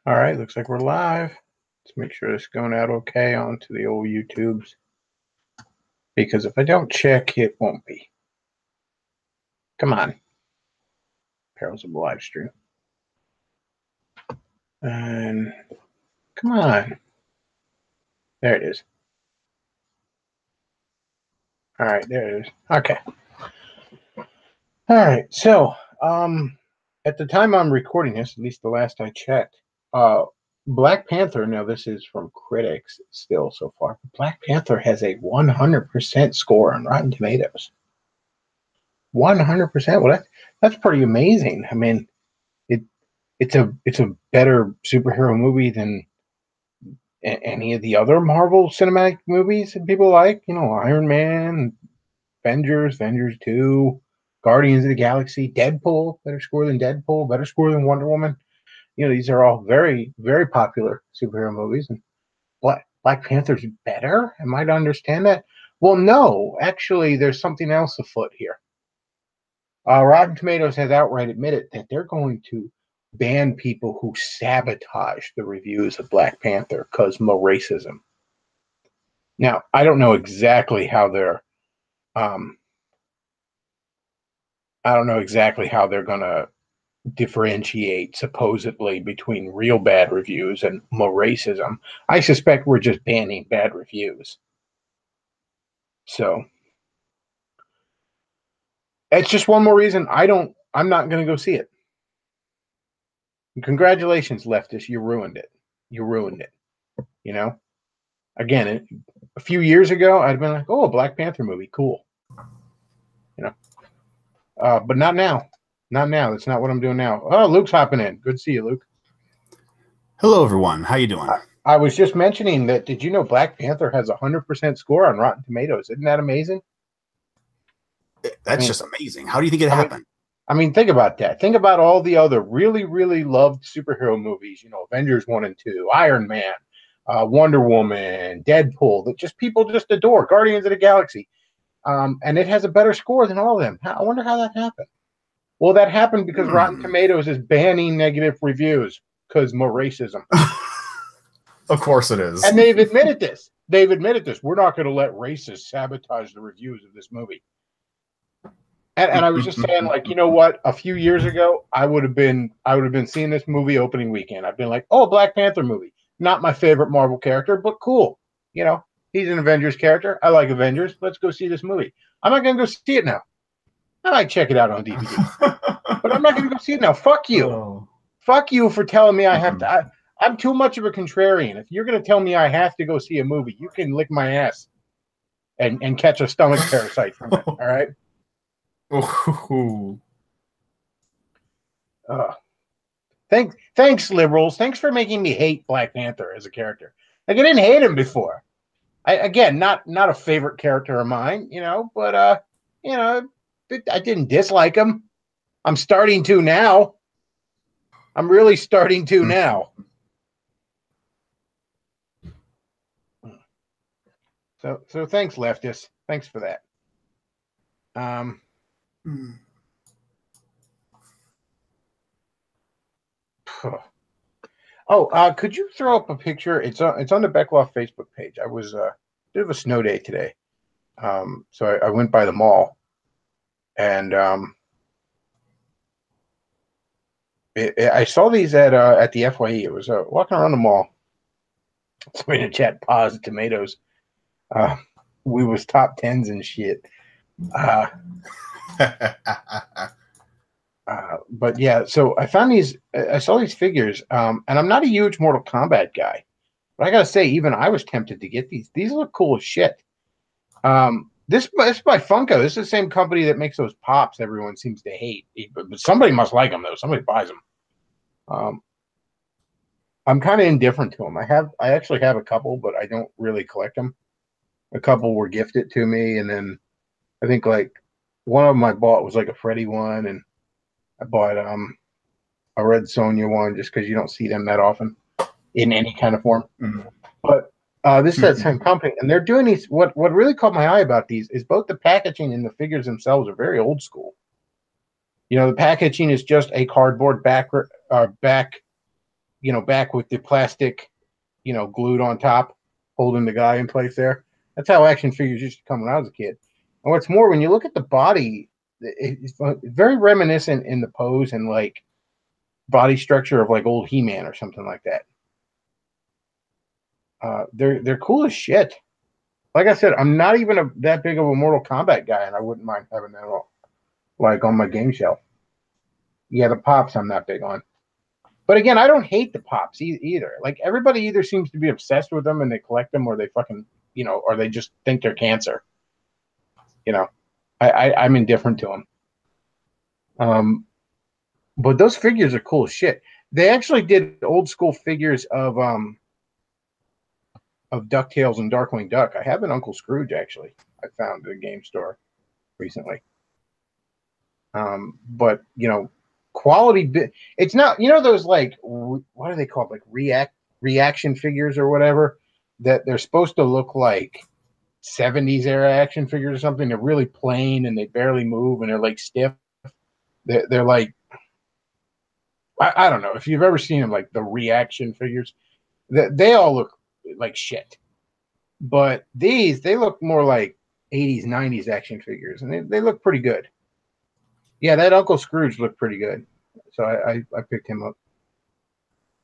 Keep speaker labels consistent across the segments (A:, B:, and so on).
A: All right, looks like we're live. Let's make sure this is going out okay onto the old YouTubes. Because if I don't check, it won't be. Come on. Perils of the live stream. And come on. There it is. All right, there it is. Okay. All right, so at the time I'm recording this, at least the last I checked, Black Panther, now this is from critics still so far, Black Panther has a 100% score on Rotten Tomatoes. 100%. Well, that's pretty amazing. I mean, it's a better superhero movie than any of the other Marvel cinematic movies that people like. You know, Iron Man, Avengers 2, Guardians of the Galaxy, Deadpool, better score than Deadpool, better score than Wonder Woman. You know, these are all very, very popular superhero movies, and Black Panther's better. Am I to understand that? Well, no, actually, there's something else afoot here. Rotten Tomatoes has outright admitted that they're going to ban people who sabotage the reviews of Black Panther because of racism. Now, I don't know exactly how they're um, going to differentiate supposedly between real bad reviews and racism. I suspect we're just banning bad reviews. So it's just one more reason I'm not going to go see it. Congratulations, leftists. You ruined it. You ruined it. You know? Again, a few years ago, I'd been like, oh, a Black Panther movie. Cool. You know? But not now. Not now. That's not what I'm doing now. Oh, Luke's hopping in. Good to see you, Luke.
B: Hello, everyone. How you doing?
A: I was just mentioning that. Did you know Black Panther has a 100% score on Rotten Tomatoes? Isn't that amazing?
B: That's just amazing. How do you think it happened?
A: I mean, think about that. Think about all the other really, really loved superhero movies. You know, Avengers 1 and 2, Iron Man, Wonder Woman, Deadpool, that just people just adore. Guardians of the Galaxy. And it has a better score than all of them. I wonder how that happened. Well, that happened because Rotten Tomatoes is banning negative reviews because more racism.
B: Of course it is.
A: And they've admitted this. We're not going to let racists sabotage the reviews of this movie. And I was just saying, like, you know what? A few years ago, I would have been seeing this movie opening weekend. I've been like, oh, Black Panther movie. Not my favorite Marvel character, but cool. You know, he's an Avengers character. I like Avengers. Let's go see this movie. I'm not going to go see it now. I might check it out on DVD, but I'm not going to go see it now. Fuck you.
B: Oh.
A: Fuck you for telling me I have to. I'm too much of a contrarian. If you're going to tell me I have to go see a movie, you can lick my ass and catch a stomach parasite from it. All right. Thanks, liberals. Thanks for making me hate Black Panther as a character. Like, I didn't hate him before. Not a favorite character of mine, you know, but you know, I didn't dislike him. I'm starting to now. I'm really starting to now. So thanks, leftists. Thanks for that. Could you throw up a picture? It's on the Bechtloff Facebook page. I was bit of a snow day today, so I went by the mall, and I saw these at the FYE. It was walking around the mall. Somebody in the chat paused tomatoes. We was top tens and shit. But yeah, so I found these. I saw these figures, and I'm not a huge Mortal Kombat guy, but I gotta say, even I was tempted to get these. These look cool as shit. This is by Funko. This is the same company that makes those pops everyone seems to hate, but somebody must like them though. Somebody buys them. I'm kind of indifferent to them. I actually have a couple, but I don't really collect them. A couple were gifted to me, and then I think like one of them I bought was like a Freddy one, and I bought a Red Sonja one just because you don't see them that often in any kind of form. Mm-hmm. But this is that same company, and they're doing these. What really caught my eye about these is both the packaging and the figures themselves are very old school. You know, the packaging is just a cardboard back back with the plastic, glued on top, holding the guy in place there. That's how action figures used to come when I was a kid. And what's more, when you look at the body, it's very reminiscent in the pose and like body structure of like old He-Man or something like that. They're cool as shit. Like I said, I'm not even that big of a Mortal Kombat guy, and I wouldn't mind having that all, like on my game shelf. Yeah, the pops I'm not big on. But again, I don't hate the pops either. Like everybody either seems to be obsessed with them and they collect them, or they fucking, or they just think they're cancer. I'm indifferent to them. But those figures are cool as shit. They actually did old school figures of DuckTales and Darkwing Duck. I have an Uncle Scrooge actually. I found at a game store recently. But quality. It's not. Those like what are they called? Like reaction figures or whatever. That they're supposed to look like 70s era action figures or something. They're really plain and they barely move and they're like stiff. They're like, I don't know if you've ever seen them, like the reaction figures. They all look like shit. But they look more like 80s, 90s action figures, and they look pretty good. Yeah, that Uncle Scrooge looked pretty good. So I picked him up.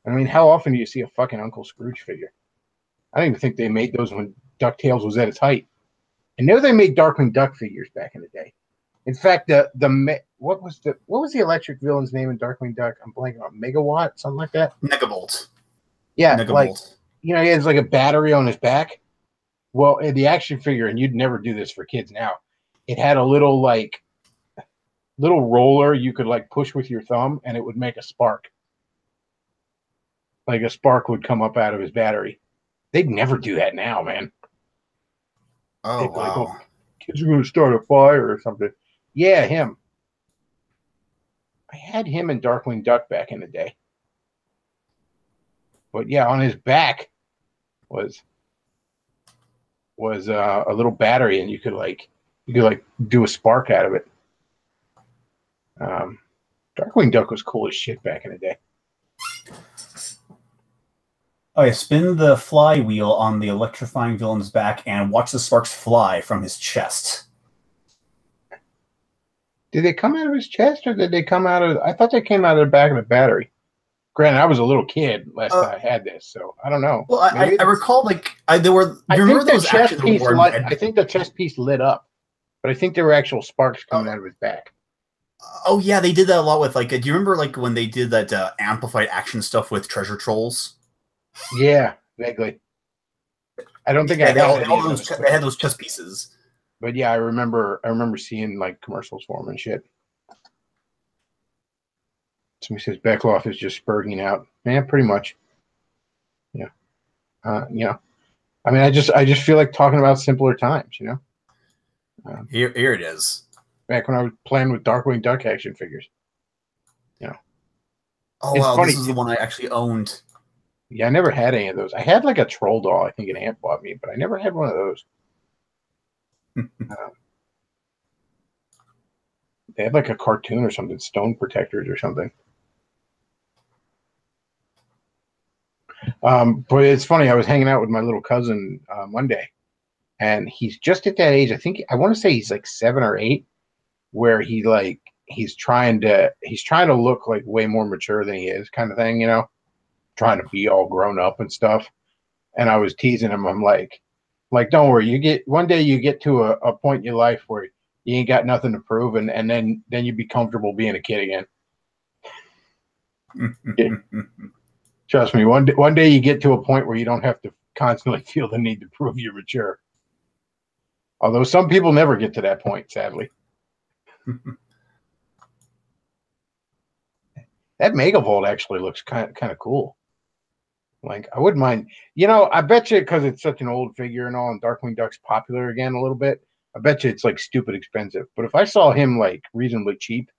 A: I mean, how often do you see a fucking Uncle Scrooge figure? I don't even think they made those when DuckTales was at its height. I know they made Darkwing Duck figures back in the day. In fact, what was the electric villain's name in Darkwing Duck? I'm blanking on Megawatt, something like that.
B: Megabolt.
A: Yeah,
B: Megabolt.
A: like he has like a battery on his back. Well, in the action figure, and you'd never do this for kids now, it had a little roller you could like push with your thumb, and it would make a spark. Like a spark would come up out of his battery. They'd never do that now, man.
B: Oh, wow.
A: Like, kids are going to start a fire or something. Yeah, him. I had him in Darkwing Duck back in the day. But yeah, on his back was a little battery, and you could do a spark out of it. Darkwing Duck was cool as shit back in the day.
B: Oh yeah, spin the flywheel on the electrifying villain's back and watch the sparks fly from his chest.
A: Did they come out of his chest, or did they come out of? I thought they came out of the back of the battery. Granted, I was a little kid last time I had this, so I don't know.
B: Well, I recall there were.
A: I think the chest piece lit up, but I think there were actual sparks coming out of his back.
B: Oh yeah, they did that a lot with like. Do you remember like when they did that amplified action stuff with Treasure Trolls?
A: Yeah, vaguely. I don't think
B: they had those chess pieces.
A: But yeah, I remember seeing like commercials for them and shit. Somebody says Bechtloff is just spurting out. Yeah, pretty much. Yeah. I mean, I just feel like talking about simpler times,
B: Here it is.
A: Back when I was playing with Darkwing Duck action figures.
B: Oh wow, funny. This is the one I actually owned.
A: Yeah, I never had any of those. I had like a troll doll, I think an aunt bought me, but I never had one of those. They had like a cartoon or something, Stone Protectors or something. But it's funny, I was hanging out with my little cousin Monday, and he's just at that age. I want to say he's like 7 or 8, where he's trying to look like way more mature than he is, kind of thing, trying to be all grown up and stuff. And I was teasing him. I'm like, don't worry, one day you get to a point in your life where you ain't got nothing to prove, and then you be comfortable being a kid again. Yeah. Trust me, one day you get to a point where you don't have to constantly feel the need to prove you're mature. Although some people never get to that point, sadly. That Megavolt actually looks kind of cool. Like, I wouldn't mind. I bet you, because it's such an old figure and all, and Darkwing Duck's popular again a little bit, I bet you it's like stupid expensive. But if I saw him like reasonably cheap,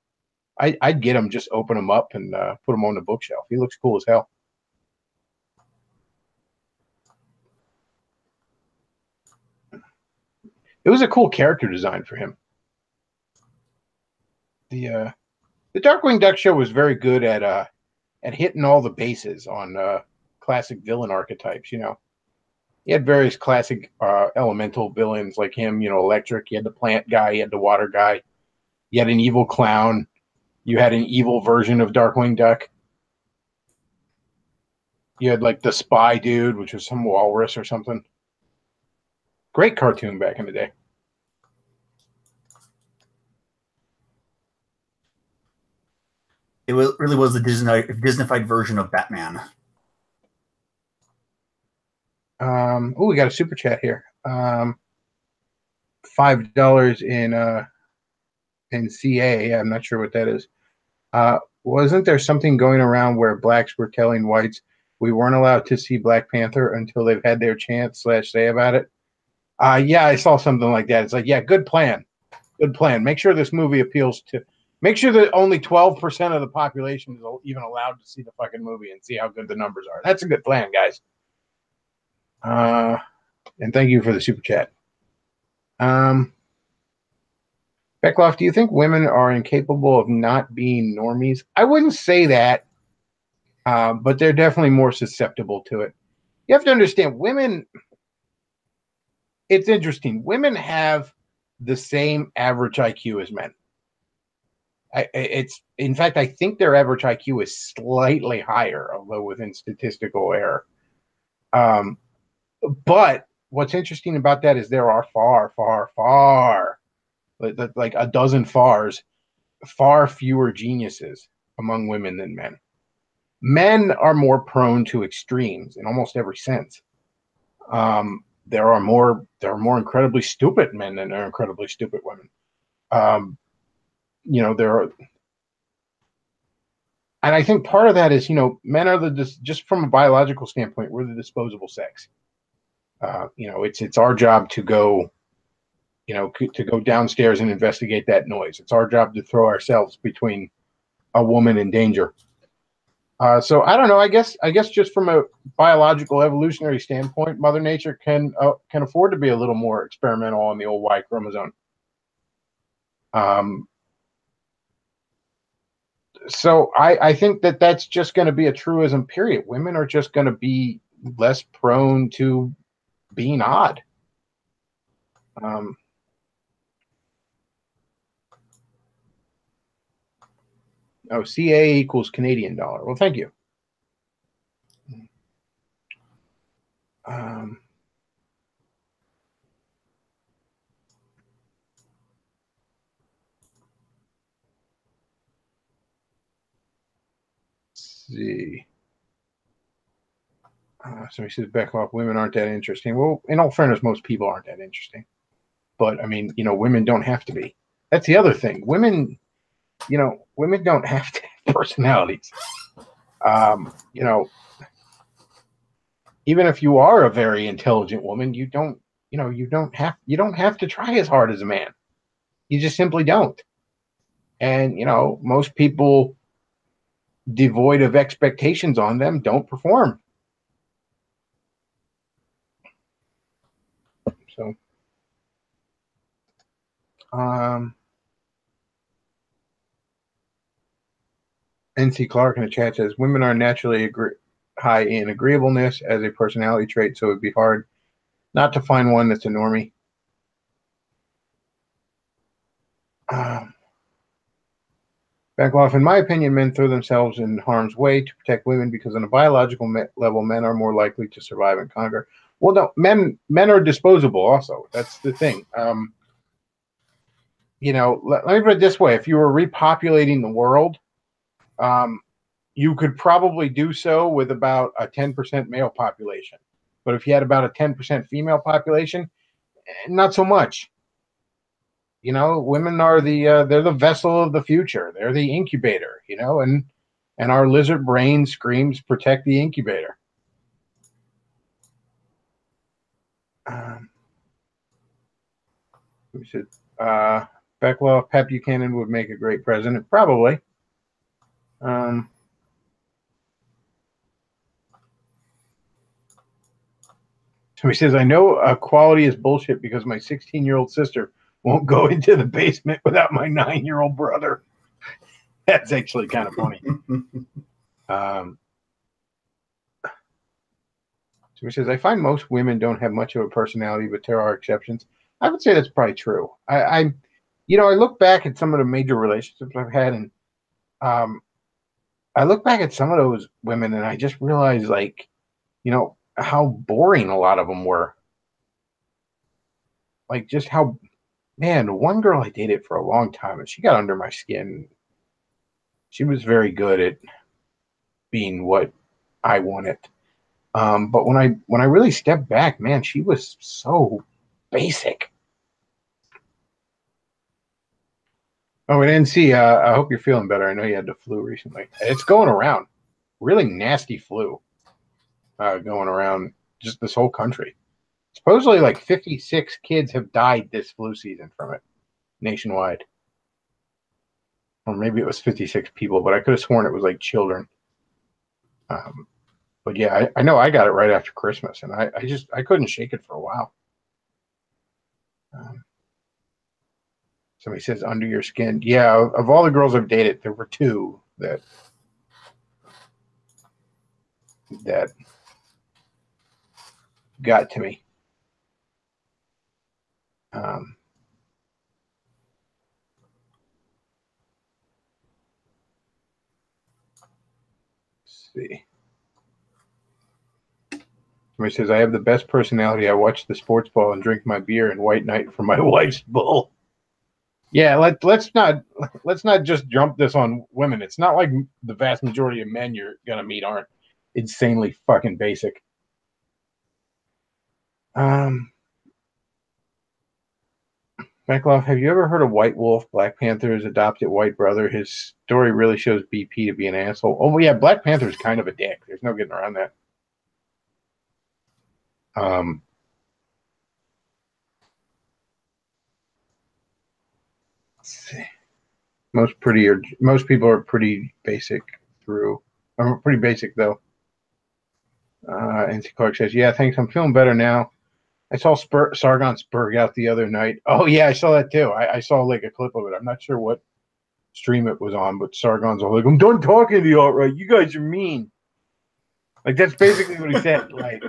A: I'd get him, just open him up and put him on the bookshelf. He looks cool as hell. It was a cool character design for him. The Darkwing Duck show was very good at and hitting all the bases on classic villain archetypes. You know, he had various classic elemental villains like him. You know, Electric. You had the plant guy. You had the water guy. You had an evil clown. You had an evil version of Darkwing Duck. You had like the spy dude, which was some walrus or something. Great cartoon back in the day.
B: Really was the Disneyfied version of Batman.
A: Oh, we got a super chat here. $5 in CA. I'm not sure what that is. Wasn't there something going around where blacks were telling whites we weren't allowed to see Black Panther until they've had their chance / say about it? Yeah, I saw something like that. It's like, yeah, good plan. Good plan. Make sure this movie appeals to. Make sure that only 12% of the population is even allowed to see the fucking movie and see how good the numbers are. That's a good plan, guys. And thank you for the super chat. Bechtloff, do you think women are incapable of not being normies? I wouldn't say that, but they're definitely more susceptible to it. You have to understand, women, it's interesting. Women have the same average IQ as men. In fact, I think their average IQ is slightly higher, although within statistical error. But what's interesting about that is there are far, like a dozen far fewer geniuses among women than men. Men are more prone to extremes in almost every sense. There are more incredibly stupid men than there are incredibly stupid women. You know, there are, and I think part of that is, you know, men are just from a biological standpoint, we're the disposable sex. You know, it's our job to go, you know, to go downstairs and investigate that noise. It's our job to throw ourselves between a woman and danger. So I don't know. I guess just from a biological evolutionary standpoint, Mother Nature can afford to be a little more experimental on the old Y chromosome. So I think that's just going to be a truism, period. Women are just going to be less prone to being odd. CA equals Canadian dollar. Well, thank you. See. Somebody says Bechtloff, women aren't that interesting. Well, in all fairness, most people aren't that interesting. But I mean, you know, women don't have to be. That's the other thing. Women, you know, women don't have to have personalities. You know, even if you are a very intelligent woman, you don't have to try as hard as a man. You just simply don't. And, you know, most people devoid of expectations on them don't perform. So, NC Clark in the chat says women are naturally high in agreeableness as a personality trait, so it'd be hard not to find one that's a normie. Bechtloff, in my opinion, men throw themselves in harm's way to protect women because on a biological level, men are more likely to survive and conquer. Well, no, men are disposable also. That's the thing. You know, let me put it this way. If you were repopulating the world, you could probably do so with about a 10% male population. But if you had about a 10% female population, not so much. You know, women are they're the vessel of the future. They're the incubator, you know, and our lizard brain screams, protect the incubator. We should, Bechtloff, Pat Buchanan would make a great president. Probably. So he says, I know quality is bullshit because my 16-year-old sister won't go into the basement without my 9-year-old brother. That's actually kind of funny. Um, so he says, I find most women don't have much of a personality, but there are exceptions. I would say that's probably true. I look back at some of the major relationships I've had, and um, I look back at some of those women, and I just realize, like, how boring a lot of them were. Like, just how, man, one girl I dated for a long time, and she got under my skin. She was very good at being what I wanted. But when I really stepped back, man, she was so basic. Oh, and NC, I hope you're feeling better. I know you had the flu recently. It's going around. Really nasty flu going around just this whole country. Supposedly, like 56 kids have died this flu season from it nationwide. Or maybe it was 56 people, but I could have sworn it was like children. But yeah, I know I got it right after Christmas, and I couldn't shake it for a while. Somebody says under your skin. Yeah, of all the girls I've dated, there were two that got to me. Let's see. Somebody says, I have the best personality. I watch the sports ball and drink my beer and white night for my wife's bull. Yeah, let's not just jump this on women. It's not like the vast majority of men you're gonna meet aren't insanely fucking basic. Bechtloff, have you ever heard of White Wolf, Black Panther's adopted white brother? His story really shows BP to be an asshole. Oh yeah, Black Panther's kind of a dick. There's no getting around that. Let's see. Most people are pretty basic through. I'm pretty basic though. NC Clark says, "Yeah, thanks. I'm feeling better now. I saw Sargon Spurg out the other night. Oh yeah, I saw that too. I saw like a clip of it. I'm not sure what stream it was on, but Sargon's all like, I'm done talking to you, all right? You guys are mean. Like that's basically what he said. Like,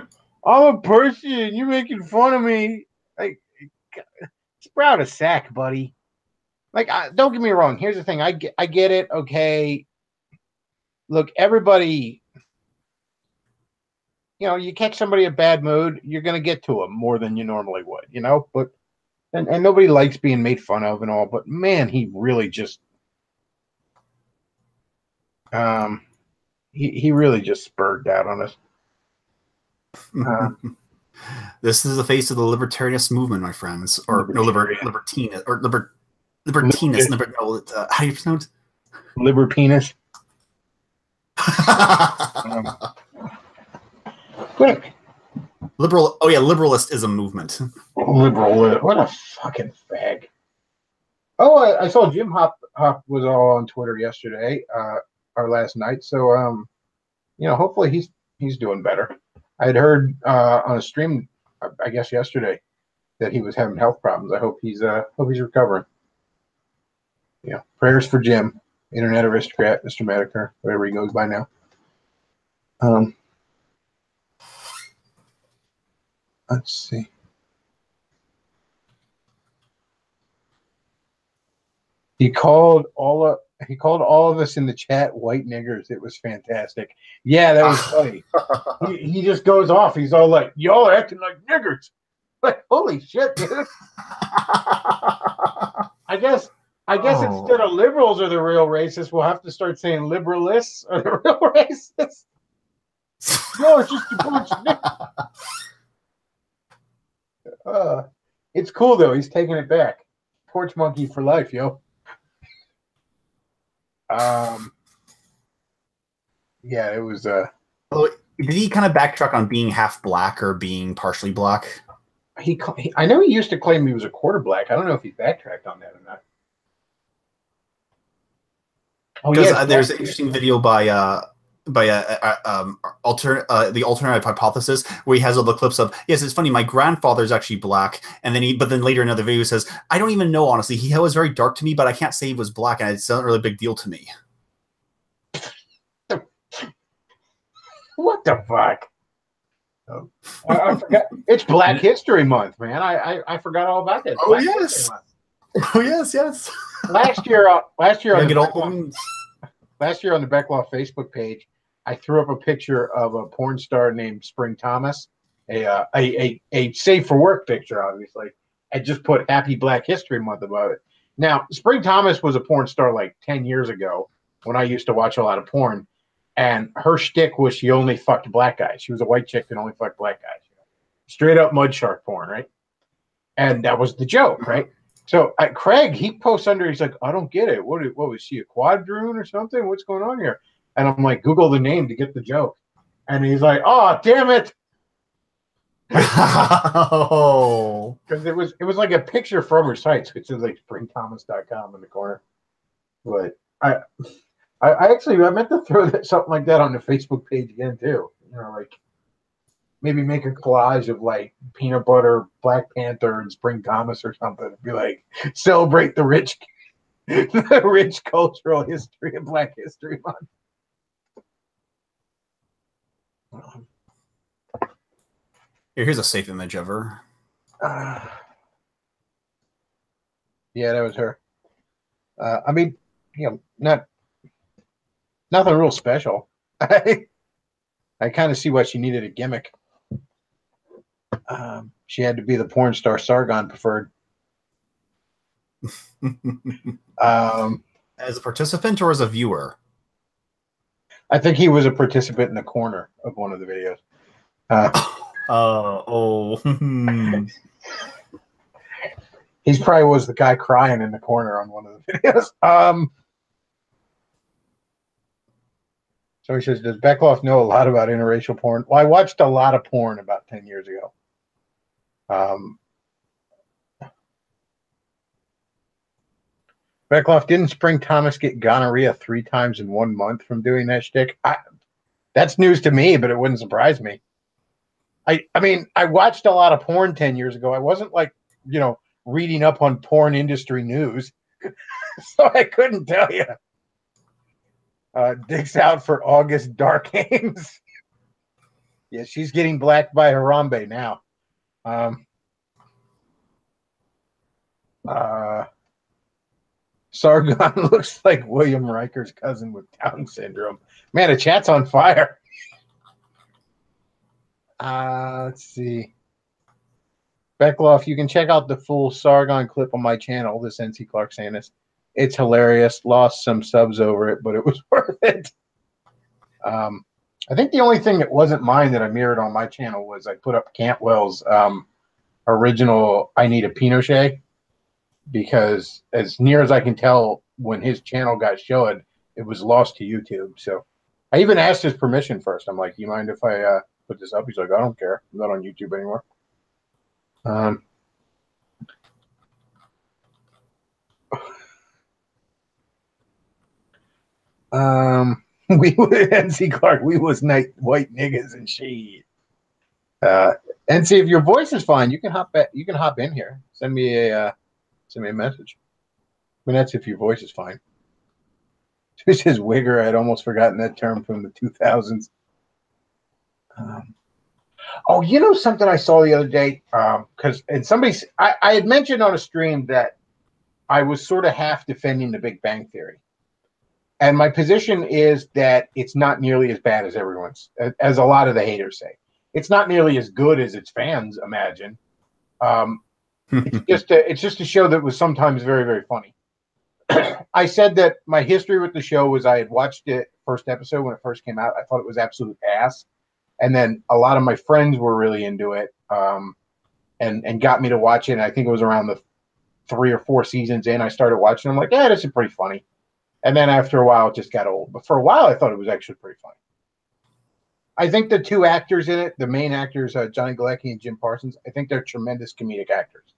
A: I'm a person. You're making fun of me. Like, sprout a sack, buddy. Like, don't get me wrong. Here's the thing. I get it. Okay. Look, everybody. You catch somebody in a bad mood, you're gonna get to them more than you normally would. But and nobody likes being made fun of and all. But man, he really just he really just spurred out on us.
B: This is the face of the libertarianist movement, my friends, or no, libertinist, or libertinist. How do you pronounce?
A: Libertinus. Quick.
B: Liberal. Oh yeah, liberalist is a movement.
A: Liberal. What a fucking fag. Oh, I saw Jim Hop was all on Twitter yesterday, or last night. So hopefully he's doing better. I'd heard on a stream, I guess yesterday, that he was having health problems. I hope he's recovering. Prayers for Jim, internet aristocrat, Mr. Madiker, whatever he goes by now. Let's see. He called all of us in the chat white niggers. It was fantastic. Yeah, that was funny. He just goes off. He's all like, "Y'all are acting like niggers." Like, holy shit, dude. I guess instead of liberals are the real racists, we'll have to start saying liberalists are the real racists. No, it's just a bunch of niggers. It's cool though. He's taking it back. Porch monkey for life, yo. Yeah, it was.
B: Oh, did he kind of backtrack on being half black or being partially black?
A: I know he used to claim he was a quarter black. I don't know if he backtracked on that or not.
B: Oh yeah, there's an interesting video by the alternative hypothesis where he has all the clips of, yes, it's funny, my grandfather's actually black, and then but then later in another video says, I don't even know, honestly, he was very dark to me, but I can't say he was black, and it's not really a big deal to me.
A: What the fuck? I forgot. It's Black History Month, man. I forgot all about that.
B: Oh, yes. Oh, yes.
A: Last year on the Bechtloff Facebook page, I threw up a picture of a porn star named Spring Thomas, a safe for work picture, obviously. I just put Happy Black History Month above it. Now, Spring Thomas was a porn star like 10 years ago when I used to watch a lot of porn, and her shtick was she only fucked black guys. She was a white chick that only fucked black guys. Straight up mud shark porn, right? And that was the joke, right? So Craig, he posts under, he's like, I don't get it. What was she, a quadroon or something? What's going on here? And I'm like, Google the name to get the joke. And he's like, oh, damn it.
B: Oh.
A: Because it was like a picture from her site. So it says like springthomas.com in the corner. But I meant to throw something like that on the Facebook page again too. You know, like maybe make a collage of like peanut butter, Black Panther, and Spring Thomas or something. And be like, celebrate the rich cultural history of Black History Month.
B: Here's a safe image of her.
A: Yeah, that was her. I mean, you know, nothing real special. I kind of see why she needed a gimmick. She had to be the porn star Sargon preferred.
B: As a participant or as a viewer?
A: I think he was a participant in the corner of one of the videos. He probably was the guy crying in the corner on one of the videos. So he says, does Bechtloff know a lot about interracial porn? Well, I watched a lot of porn about 10 years ago. Bechtloff, didn't Spring Thomas get gonorrhea 3 times in 1 month from doing that shtick? That's news to me, but it wouldn't surprise me. I mean, I watched a lot of porn 10 years ago. I wasn't like, you know, reading up on porn industry news. So I couldn't tell you. Dicks out for August Dark Games. Yeah, she's getting blacked by Harambe now. Sargon looks like William Riker's cousin with Down syndrome. Man, the chat's on fire. Let's see. Bechtloff, you can check out the full Sargon clip on my channel, this NC Clark Sandus. It's hilarious. Lost some subs over it, but it was worth it. I think the only thing that wasn't mine that I mirrored on my channel was I put up Cantwell's original I Need a Pinochet, because as near as I can tell, when his channel got showed, it was lost to YouTube. So I even asked his permission first. I'm like, you mind if I put this up? He's like, I don't care. I'm not on YouTube anymore. We would NC Clark, we was white niggas and shit. NC, if your voice is fine, you can hop back, you can hop in here. Send me a message. I mean, that's if your voice is fine. This is wigger. I'd almost forgotten that term from the 2000s. Oh, you know something I saw the other day? Because I had mentioned on a stream that I was sort of half defending the Big Bang Theory. And my position is that it's not nearly as bad as as a lot of the haters say. It's not nearly as good as its fans imagine. It's just a show that was sometimes very, very funny. I said that my history with the show was I had watched it first episode when it first came out. I thought it was absolute ass. And then a lot of my friends were really into it and got me to watch it. And I think it was around the 3 or 4 seasons in, I started watching. I'm like, yeah, this is pretty funny. And then after a while, it just got old. But for a while, I thought it was actually pretty funny. I think the 2 actors in it, the main actors, Johnny Galecki and Jim Parsons, I think they're tremendous comedic actors.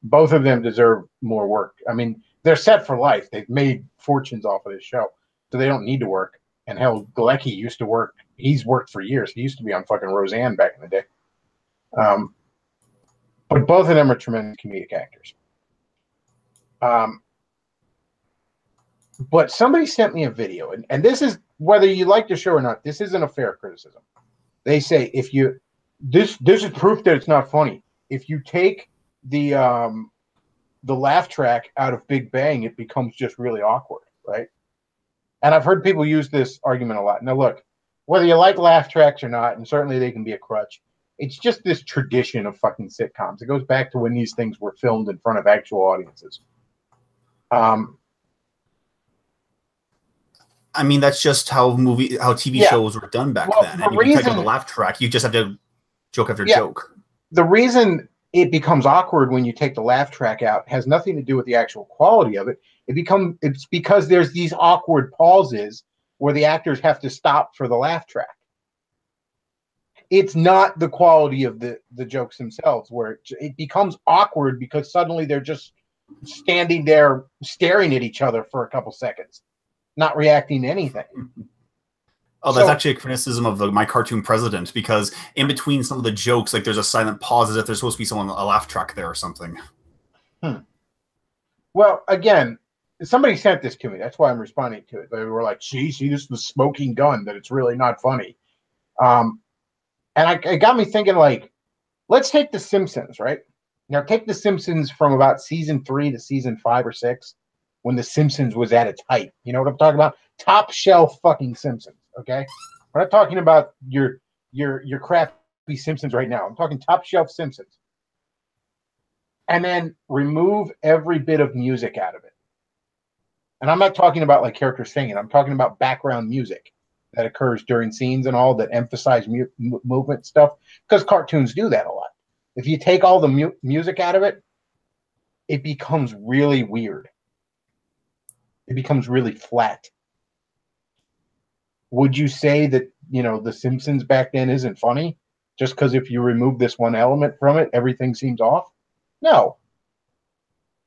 A: Both of them deserve more work. I mean, they're set for life. They've made fortunes off of this show, so they don't need to work. And hell, Galecki used to work. He's worked for years. He used to be on fucking Roseanne back in the day. But both of them are tremendous comedic actors. But somebody sent me a video, and this is whether you like the show or not. This isn't a fair criticism. They say if you this is proof that it's not funny. If you take the laugh track out of Big Bang, it becomes just really awkward, right? And I've heard people use this argument a lot. Now, look, whether you like laugh tracks or not, and certainly they can be a crutch, it's just this tradition of fucking sitcoms. It goes back to when these things were filmed in front of actual audiences.
B: I mean, that's just how TV shows were done back then. And if you take out the laugh track, you just have to joke after joke.
A: The reason it becomes awkward when you take the laugh track out has nothing to do with the actual quality of it. It's because there's these awkward pauses where the actors have to stop for the laugh track. It's not the quality of the jokes themselves where it becomes awkward because suddenly they're just standing there staring at each other for a couple seconds, not reacting to anything.
B: Oh, that's actually a criticism of My Cartoon President, because in between some of the jokes, like there's a silent pause as if there's supposed to be a laugh track there or something.
A: Well, again, somebody sent this to me. That's why I'm responding to it. They were like, see, this is the smoking gun, that it's really not funny. And it got me thinking, like, let's take The Simpsons, right? Now, take The Simpsons from about season 3 to season 5 or 6, when The Simpsons was at its height. You know what I'm talking about? Top shelf fucking Simpsons, okay? We're not talking about your crappy Simpsons right now. I'm talking top shelf Simpsons. And then remove every bit of music out of it. And I'm not talking about like characters singing. I'm talking about background music that occurs during scenes and all that emphasize movement stuff, because cartoons do that a lot. If you take all the music out of it, it becomes really weird. It becomes really flat. Would you say that, The Simpsons back then isn't funny just because if you remove this one element from it, everything seems off? No.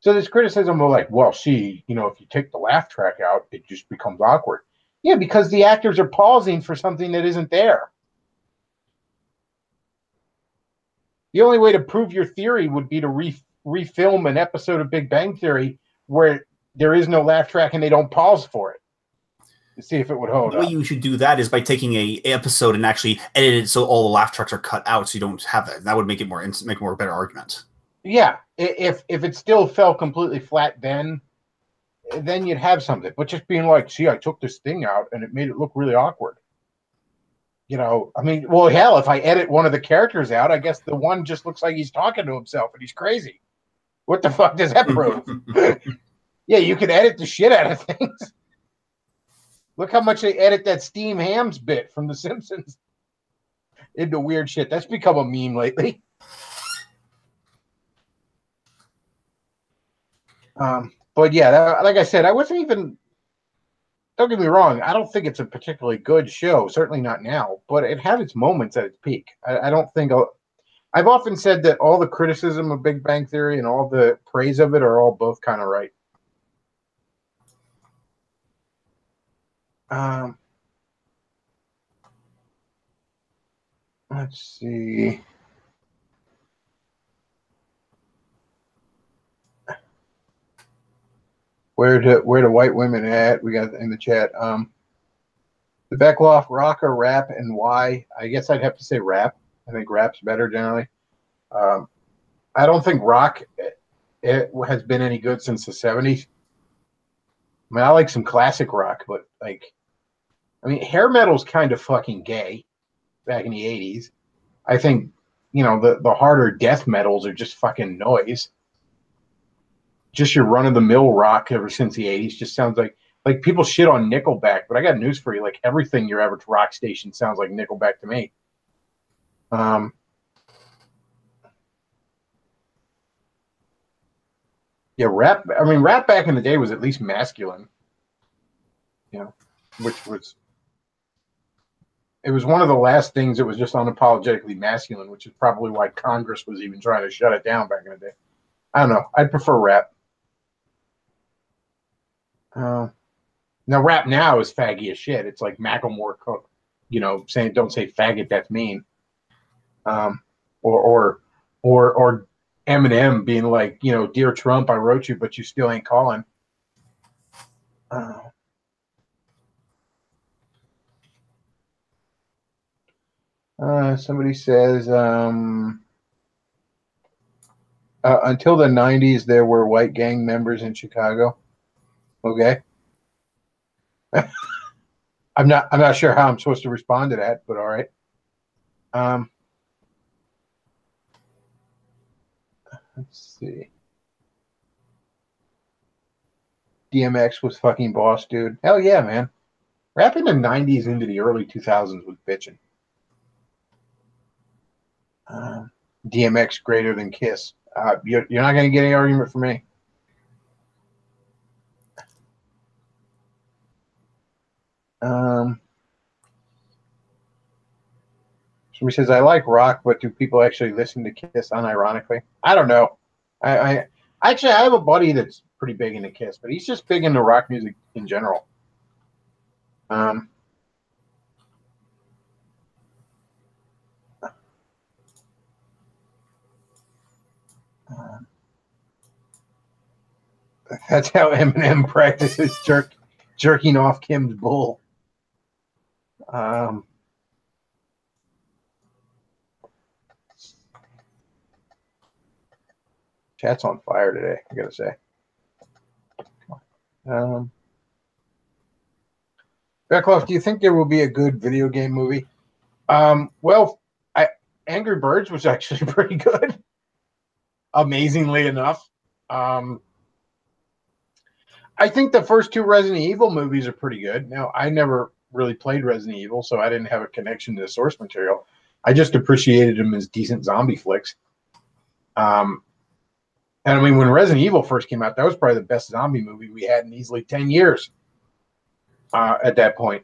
A: So this criticism of like, well, see, if you take the laugh track out, it just becomes awkward. Yeah, because the actors are pausing for something that isn't there. The only way to prove your theory would be to refilm an episode of Big Bang Theory where there is no laugh track and they don't pause for it to see if it would hold up.
B: The way you should do that is by taking a episode and actually edit it so all the laugh tracks are cut out, so you don't have that. That would make it more better argument.
A: Yeah, if it still fell completely flat, then you'd have something. But just being like, see, I took this thing out and it made it look really awkward. I mean, well, hell, if I edit one of the characters out, I guess the one just looks like he's talking to himself and he's crazy. What the fuck does that prove? Yeah, you can edit the shit out of things. Look how much they edit that Steam Hams bit from The Simpsons into weird shit. That's become a meme lately. But yeah, like I said, I wasn't even. Don't get me wrong. I don't think it's a particularly good show. Certainly not now. But it had its moments at its peak. I don't think. I've often said that all the criticism of Big Bang Theory and all the praise of it are all both kind of right. Let's see. Where do white women at? We got in the chat. The Bechtloff, rock or rap, and why? I guess I'd have to say rap. I think rap's better generally. I don't think rock it has been any good since the 70s. I mean, I like some classic rock, but hair metal's kind of fucking gay back in the 80s. I think, the harder death metals are just fucking noise. Just your run-of-the-mill rock ever since the 80s just sounds like people shit on Nickelback, but I got news for you. Like, everything your average rock station sounds like Nickelback to me. Yeah, rap back in the day was at least masculine. It was one of the last things that was just unapologetically masculine, which is probably why Congress was even trying to shut it down back in the day. I don't know. I'd prefer rap. Now, rap now is faggy as shit. It's like Macklemore, saying "Don't say faggot, that's mean," or Eminem being like, "Dear Trump, I wrote you, but you still ain't calling." Somebody says until the 90s, there were white gang members in Chicago. Okay. I'm not sure how I'm supposed to respond to that, but all right. Let's see. DMX was fucking boss, dude. Hell yeah, man. Rap in the 90s into the early 2000s was bitching. DMX greater than Kiss. You're not going to get any argument from me. Somebody says, I like rock, but do people actually listen to Kiss unironically? I don't know. I actually, I have a buddy that's pretty big into Kiss, but he's just big into rock music in general. That's how Eminem practices jerking off Kim's bull. Chat's on fire today, I gotta say. Bechtloff, do you think there will be a good video game movie? Well, Angry Birds was actually pretty good, amazingly enough. I think the first two Resident Evil movies are pretty good. Now, I never really played Resident Evil, so I didn't have a connection to the source material. I just appreciated them as decent zombie flicks. And I mean, when Resident Evil first came out, that was probably the best zombie movie we had in easily 10 years at that point.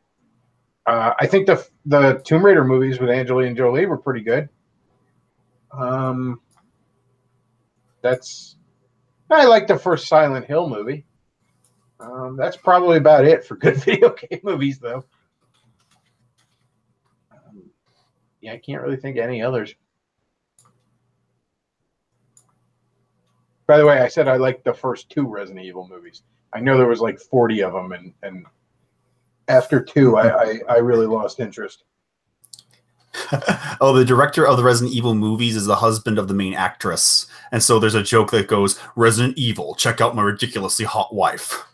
A: I think the Tomb Raider movies with Angelina Jolie were pretty good. I like the first Silent Hill movie. That's probably about it for good video game movies, though. Yeah, I can't really think of any others. By the way, I said I liked the first two Resident Evil movies. I know there was like 40 of them, and after two, I really lost interest.
B: Oh, the director of the Resident Evil movies is the husband of the main actress. And so there's a joke that goes, Resident Evil, check out my ridiculously hot wife.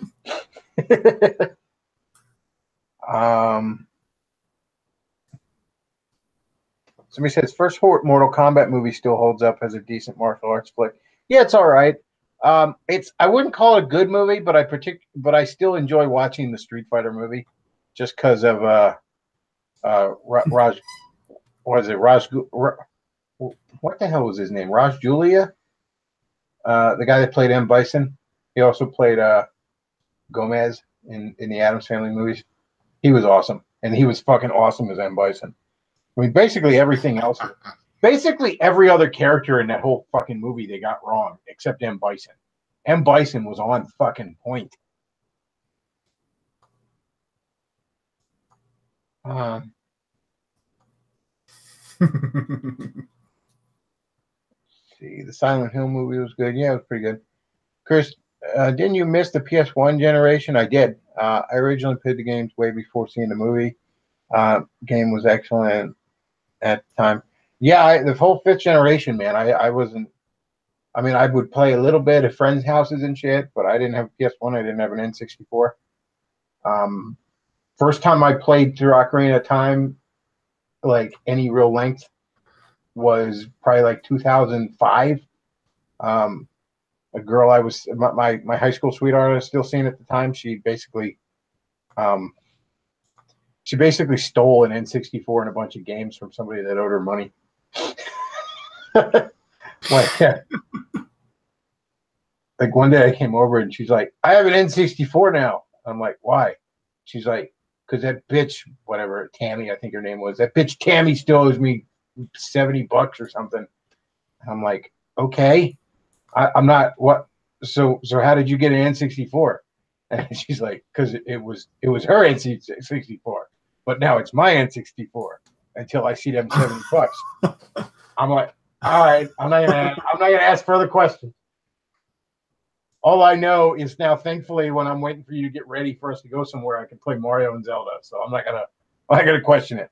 A: Somebody says, first Mortal Kombat movie still holds up as a decent martial arts flick. Yeah, it's all right. I wouldn't call it a good movie, but I still enjoy watching the Street Fighter movie just because of Raj. What the hell was his name? Raj Julia, the guy that played M. Bison. He also played Gomez in the Addams Family movies. He was awesome, and he was fucking awesome as M. Bison. I mean, basically everything else. Basically every other character in that whole fucking movie they got wrong except M. Bison. M. Bison was on fucking point. See, the Silent Hill movie was good. Yeah, it was pretty good. Chris, didn't you miss the PS1 generation? I did. I originally played the games way before seeing the movie. Game was excellent at the time. Yeah, the whole fifth generation, man. I wasn't. I mean, I would play a little bit at friends' houses and shit, but I didn't have a PS1. I didn't have an N64. First time I played through Ocarina of Time, like any real length, was probably like 2005. A girl I was my high school sweetheart I was still seeing at the time. She basically stole an N64 and a bunch of games from somebody that owed her money. Like one day I came over and she's like, I have an N64 now. I'm like, why? She's like, because that bitch, whatever, Tammy, I think her name was, that bitch Tammy still owes me $70 or something. I'm like, okay, I'm not, what? So how did you get an N64? And she's like, because it was her N64, but now it's my N64 until I see them $70. I'm like, all right, I'm not gonna ask further questions. All I know is now, thankfully, when I'm waiting for you to get ready for us to go somewhere, I can play Mario and Zelda. So I'm not gonna question it.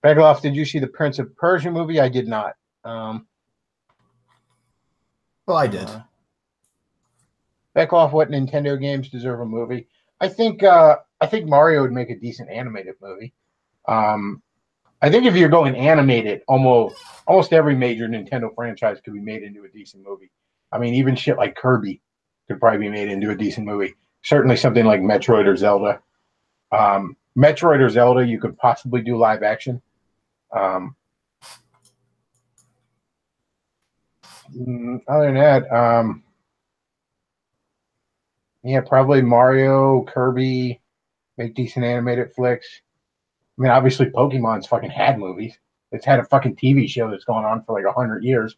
A: Bechtloff, did you see the Prince of Persia movie? I did not.
B: Well, I did.
A: Bechtloff, what Nintendo games deserve a movie? I think Mario would make a decent animated movie. I think if you're going animated, almost every major Nintendo franchise could be made into a decent movie. I mean, even shit like Kirby could probably be made into a decent movie. Certainly something like Metroid or Zelda. Metroid or Zelda, you could possibly do live action. Other than that, yeah, probably Mario, Kirby, make decent animated flicks. I mean, obviously, Pokemon's fucking had movies. It's had a fucking TV show that's gone on for like 100 years.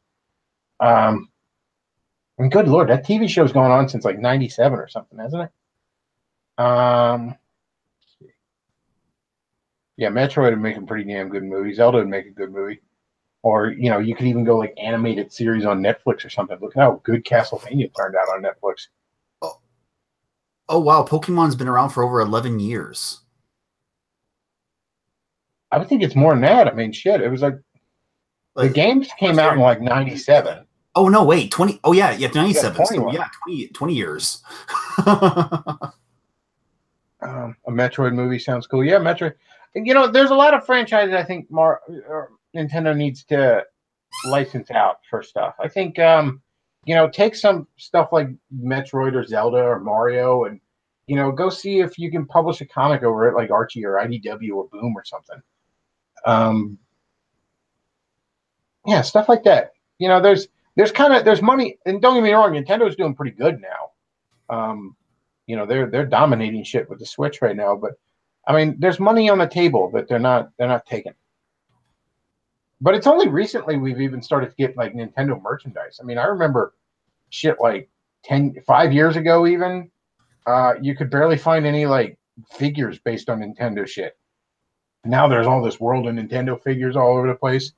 A: And good lord, that TV show's gone on since like 97 or something, hasn't it? Yeah, Metroid would make a pretty damn good movie. Zelda would make a good movie. Or, you could even go like animated series on Netflix or something. Look how good Castlevania turned out on Netflix.
B: Oh wow, Pokemon's been around for over 11 years.
A: I would think it's more than that. I mean, shit, it was like the games came out in like 97.
B: Oh no, wait, 20. Oh yeah, 97. So yeah, 20 years.
A: A Metroid movie sounds cool. Yeah, Metroid. And, there's a lot of franchises I think Nintendo needs to license out for stuff. I think, take some stuff like Metroid or Zelda or Mario and, go see if you can publish a comic over it like Archie or IDW or Boom or something. Yeah, stuff like that. There's money, and don't get me wrong, Nintendo's doing pretty good now. They're dominating shit with the Switch right now, but I mean, there's money on the table that they're not taking. But it's only recently we've even started to get like Nintendo merchandise. I mean, I remember shit like 5 years ago even, you could barely find any like figures based on Nintendo shit. Now there's all this World of Nintendo figures all over the place.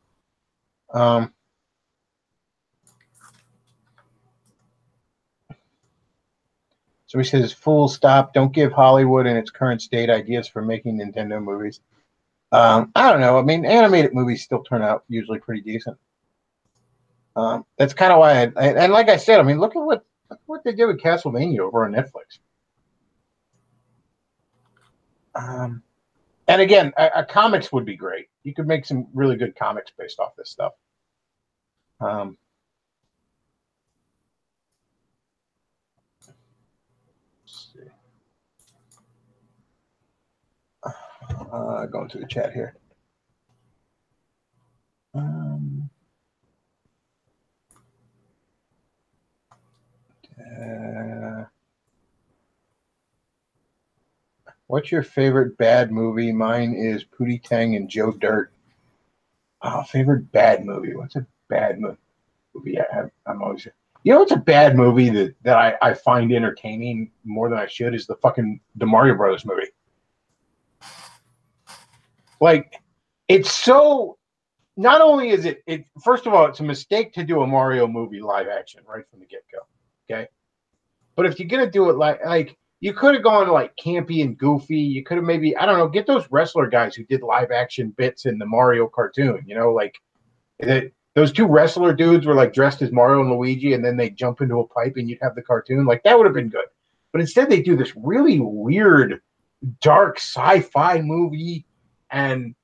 A: So he says, full stop, don't give Hollywood in its current state ideas for making Nintendo movies. I don't know. I mean, animated movies still turn out usually pretty decent. That's kind of why and like I said, I mean, look at what they did with Castlevania over on Netflix. And again, comics would be great. You could make some really good comics based off this stuff. Going to the chat here. What's your favorite bad movie? Mine is Pootie Tang and Joe Dirt. Oh, favorite bad movie. What's a bad movie? I'm always. It's a bad movie that I find entertaining more than I should is the Mario Brothers movie. Like, it's so. Not only is it first of all, it's a mistake to do a Mario movie live action right from the get go. Okay, but if you're gonna do it like you could have gone like campy and goofy. You could have maybe, I don't know, get those wrestler guys who did live action bits in the Mario cartoon. Like those two wrestler dudes were like dressed as Mario and Luigi, and then they jump into a pipe and you'd have the cartoon. Like that would have been good. But instead they do this really weird, dark sci-fi movie, and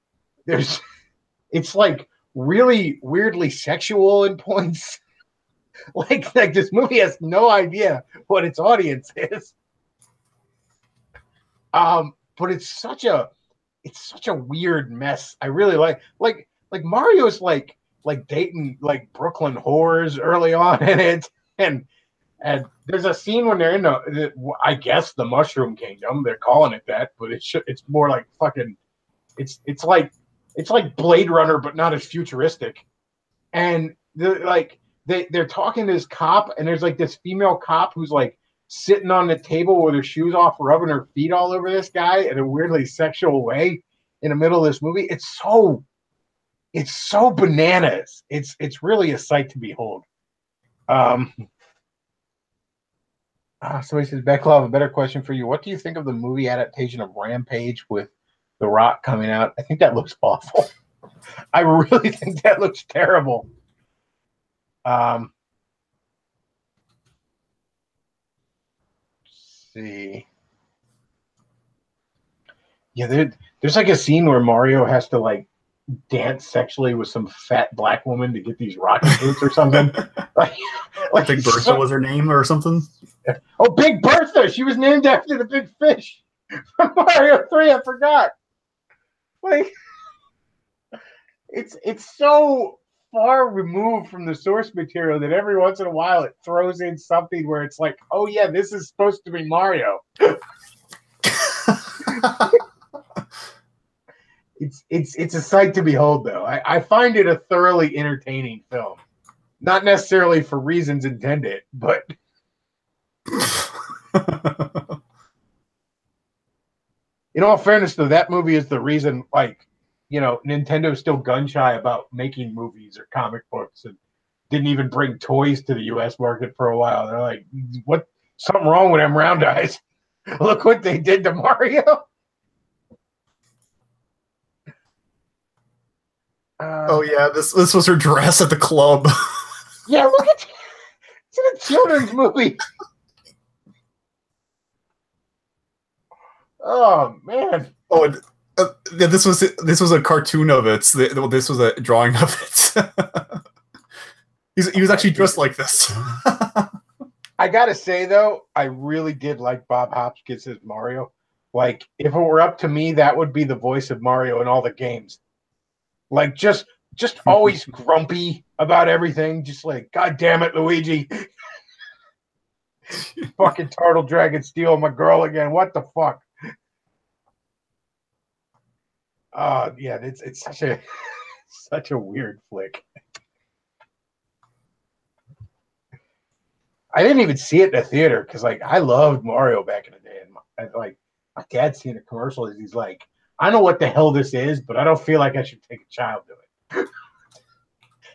A: it's like really weirdly sexual in points. like this movie has no idea what its audience is. But it's such a weird mess. I really like Mario's like dating like Brooklyn whores early on in it, and there's a scene when they're in I guess the Mushroom Kingdom. They're calling it that, but it's more like fucking it's like Blade Runner, but not as futuristic. And they're talking to this cop, and there's like this female cop who's like sitting on the table with her shoes off, rubbing her feet all over this guy in a weirdly sexual way in the middle of this movie. It's so bananas. It's really a sight to behold. Um, somebody says, Bechtloff, a better question for you. What do you think of the movie adaptation of Rampage with The Rock coming out? I think that looks awful. I really think that looks terrible. Let's see. Yeah, there's like a scene where Mario has to like dance sexually with some fat black woman to get these rocket boots or something. like
B: Big Bertha was her name or something.
A: Oh, Big Bertha! She was named after the big fish from Mario 3. I forgot. Like, it's so far removed from the source material that every once in a while it throws in something where it's like, oh yeah, this is supposed to be Mario. It's a sight to behold, though. I find it a thoroughly entertaining film. Not necessarily for reasons intended, but in all fairness, though, that movie is the reason, like, you know, Nintendo's still gun shy about making movies or comic books and didn't even bring toys to the U.S. market for a while. They're like, what? Something wrong with them round eyes. Look what they did to Mario.
B: Oh yeah, this was her dress at the club.
A: Yeah, look at it's in a children's movie. Oh man.
B: Oh, and, this was a cartoon of it. This was a drawing of it. He was actually dressed like this.
A: I gotta say though, I really did like Bob Hoskins as Mario. Like, if it were up to me, that would be the voice of Mario in all the games. Like, just always grumpy about everything. Just like, God damn it, Luigi. Fucking turtle dragon stealing my girl again. What the fuck? Yeah, it's such a weird flick. I didn't even see it in the theater because, like, I loved Mario back in the day. And my dad seen a commercial. He's like, I know what the hell this is, but I don't feel like I should take a child to it.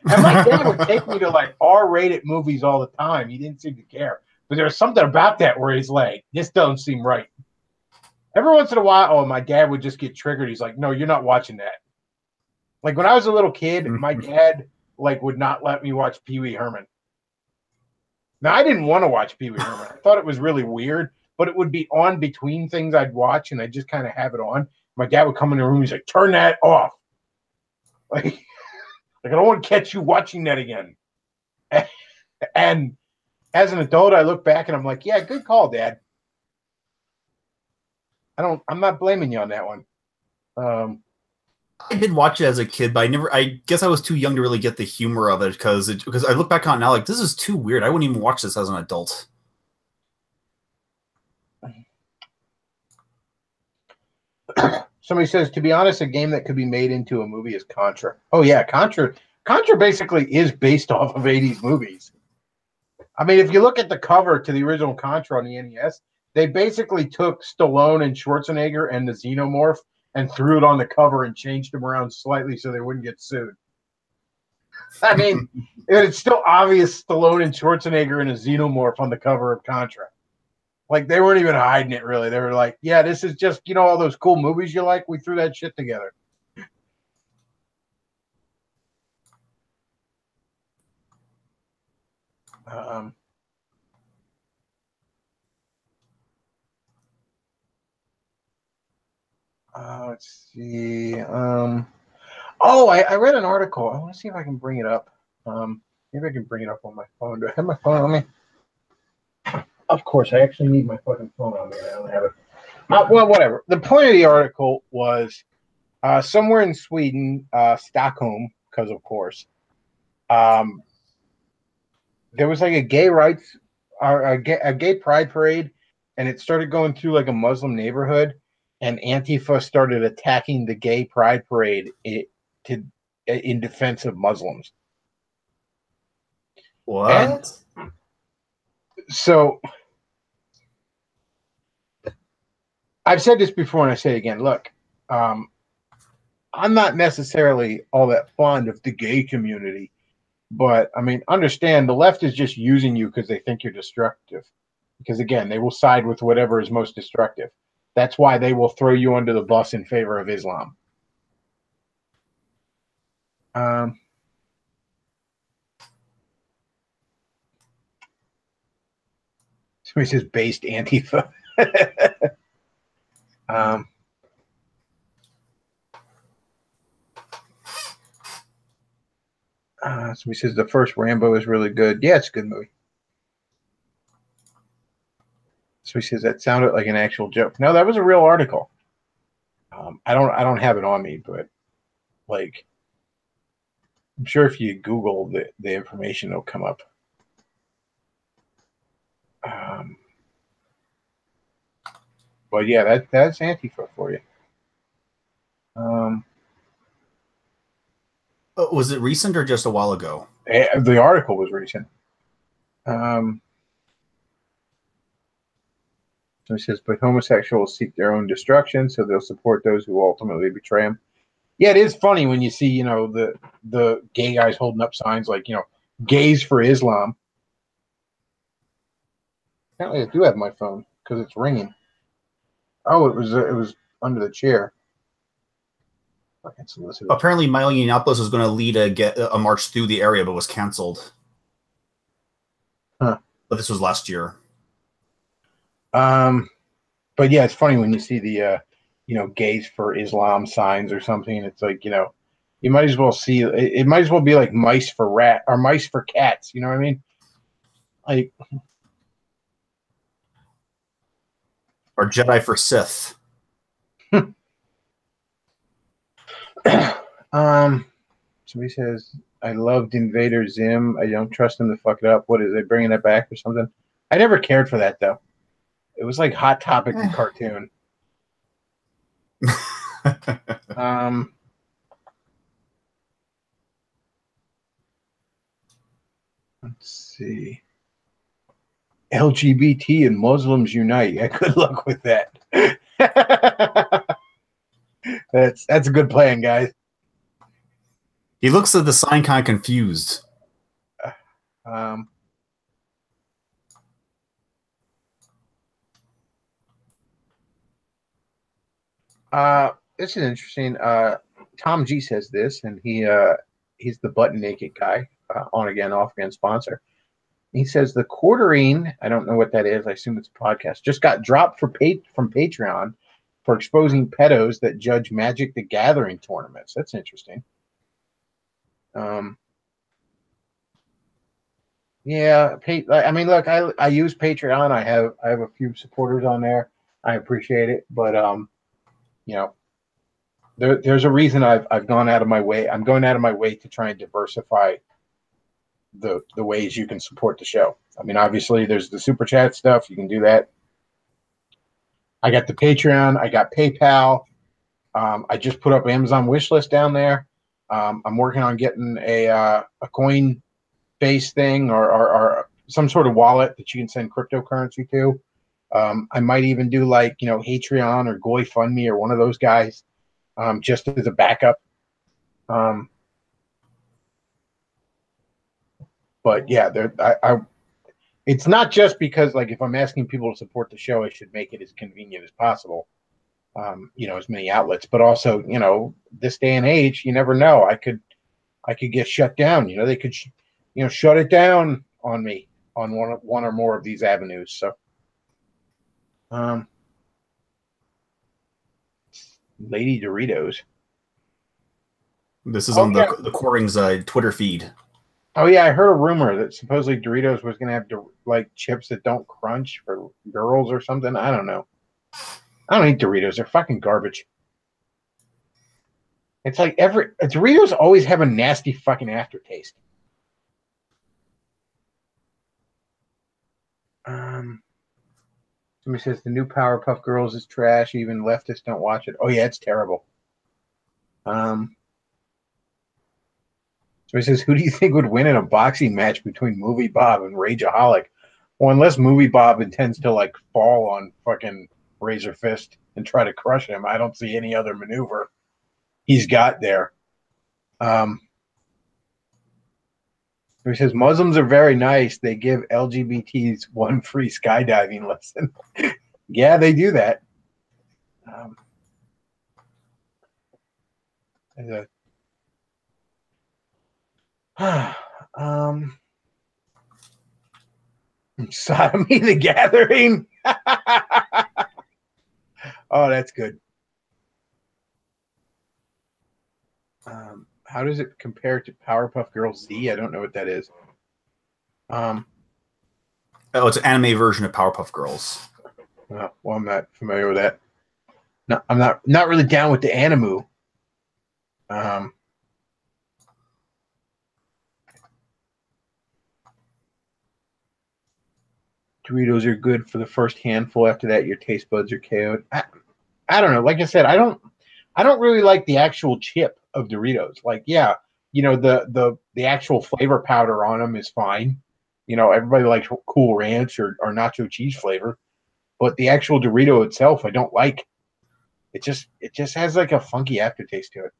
A: And my dad would take me to like R-rated movies all the time. He didn't seem to care. But there was something about that where he's like, this doesn't seem right. Every once in a while, my dad would just get triggered. He's like, no, you're not watching that. Like, when I was a little kid, my dad like would not let me watch Pee-wee Herman. Now, I didn't want to watch Pee-wee Herman. I thought it was really weird, but it would be on between things I'd watch, and I'd just kind of have it on. My dad would come in the room. He's like, turn that off. Like I don't want to catch you watching that again. And as an adult, I look back and I'm like, yeah, good call, Dad. I'm not blaming you on that one.
B: I did watch it as a kid, but I guess I was too young to really get the humor of it because I look back on it now like, this is too weird. I wouldn't even watch this as an adult.
A: Somebody says, to be honest, a game that could be made into a movie is Contra. Oh yeah, Contra basically is based off of 80s movies. I mean, if you look at the cover to the original Contra on the NES, they basically took Stallone and Schwarzenegger and the Xenomorph and threw it on the cover and changed them around slightly so they wouldn't get sued. I mean, it's still obvious Stallone and Schwarzenegger and a Xenomorph on the cover of Contra. Like, they weren't even hiding it, really. They were like, yeah, this is just, you know, all those cool movies you like? We threw that shit together. Let's see. I read an article. I want to see if I can bring it up. Maybe I can bring it up on my phone. Do I have my phone on me? Of course, I actually need my fucking phone on me. I don't have it. Well, whatever. The point of the article was somewhere in Sweden, Stockholm, because of course, there was like a gay rights, a gay pride parade, and it started going through like a Muslim neighborhood, and Antifa started attacking the gay pride parade in defense of Muslims.
B: What?
A: And so I've said this before and I say it again. Look, I'm not necessarily all that fond of the gay community, But I mean, understand the left is just using you because they think you're destructive. Because again, they will side with whatever is most destructive. That's why they will throw you under the bus in favor of Islam. Somebody says based Antifa. Somebody says the first Rambo is really good. Yeah, it's a good movie. So he says that sounded like an actual joke. No, that was a real article. I don't have it on me, but like, I'm sure if you Google the information, it'll come up. But yeah, that's Antifa for you.
B: Was it recent or just a while ago?
A: The article was recent. So he says, but homosexuals seek their own destruction, so they'll support those who ultimately betray them. Yeah, it is funny when you see, the gay guys holding up signs like, gays for Islam. Apparently, I do have my phone because it's ringing. Oh, it was under the chair.
B: Apparently, Milo Yiannopoulos was going to lead a march through the area, but was canceled.
A: Huh.
B: But this was last year.
A: But yeah, it's funny when you see the gays for Islam signs or something. It's like, you might as well see it might as well be like mice for rat or mice for cats. You know what I mean? Like,
B: or Jedi for Sith.
A: Somebody says, I loved Invader Zim. I don't trust him to fuck it up. What is it, bringing it back or something? I never cared for that, though. It was like Hot Topic the cartoon. Let's see. LGBT and Muslims unite. Yeah, good luck with that. That's a good plan, guys.
B: He looks at the sign kind of confused.
A: This is interesting. Tom G says this, and he's the button naked guy, on again, off again sponsor. He says the quarterine, I don't know what that is. I assume it's a podcast. Just got dropped from Patreon for exposing pedos that judge Magic the Gathering tournaments. That's interesting. Yeah, I mean, look, I use Patreon. I have a few supporters on there. I appreciate it, but there's a reason I've gone out of my way. I'm going out of my way to try and diversify the ways you can support the show. I mean, obviously, there's the super chat stuff. You can do that. I got the Patreon. I got PayPal. I just put up Amazon wish list down there. I'm working on getting a coin based thing or some sort of wallet that you can send cryptocurrency to. I might even do like, Patreon or GoFundMe or one of those guys, just as a backup. But yeah, it's not just because, like, if I'm asking people to support the show, I should make it as convenient as possible. As many outlets, but also, this day and age, you never know. I could get shut down. They could, shut it down on me on one or more of these avenues. So, Lady Doritos.
B: This is on the Coring's Twitter feed.
A: Oh yeah, I heard a rumor that supposedly Doritos was going to have like chips that don't crunch for girls or something. I don't know. I don't eat Doritos. They're fucking garbage. It's like Doritos always have a nasty fucking aftertaste. Somebody says the new Powerpuff Girls is trash. Even leftists don't watch it. Oh yeah, it's terrible. Somebody says, who do you think would win in a boxing match between Movie Bob and Rageaholic? Well, unless Movie Bob intends to like fall on fucking Razor Fist and try to crush him, I don't see any other maneuver he's got there. He says Muslims are very nice. They give LGBTs one free skydiving lesson. Yeah, they do that. Sodomy the Gathering. Oh, that's good. How does it compare to Powerpuff Girls Z? I don't know what that is.
B: Oh, it's an anime version of Powerpuff Girls.
A: Well, I'm not familiar with that. No, I'm not really down with the animu. Doritos are good for the first handful. After that, your taste buds are KO'd. I don't know. Like I said, I don't really like the actual chip of Doritos. Like, yeah, the actual flavor powder on them is fine. Everybody likes Cool Ranch or nacho cheese flavor, but the actual Dorito itself, I don't like. It just has like a funky aftertaste to it.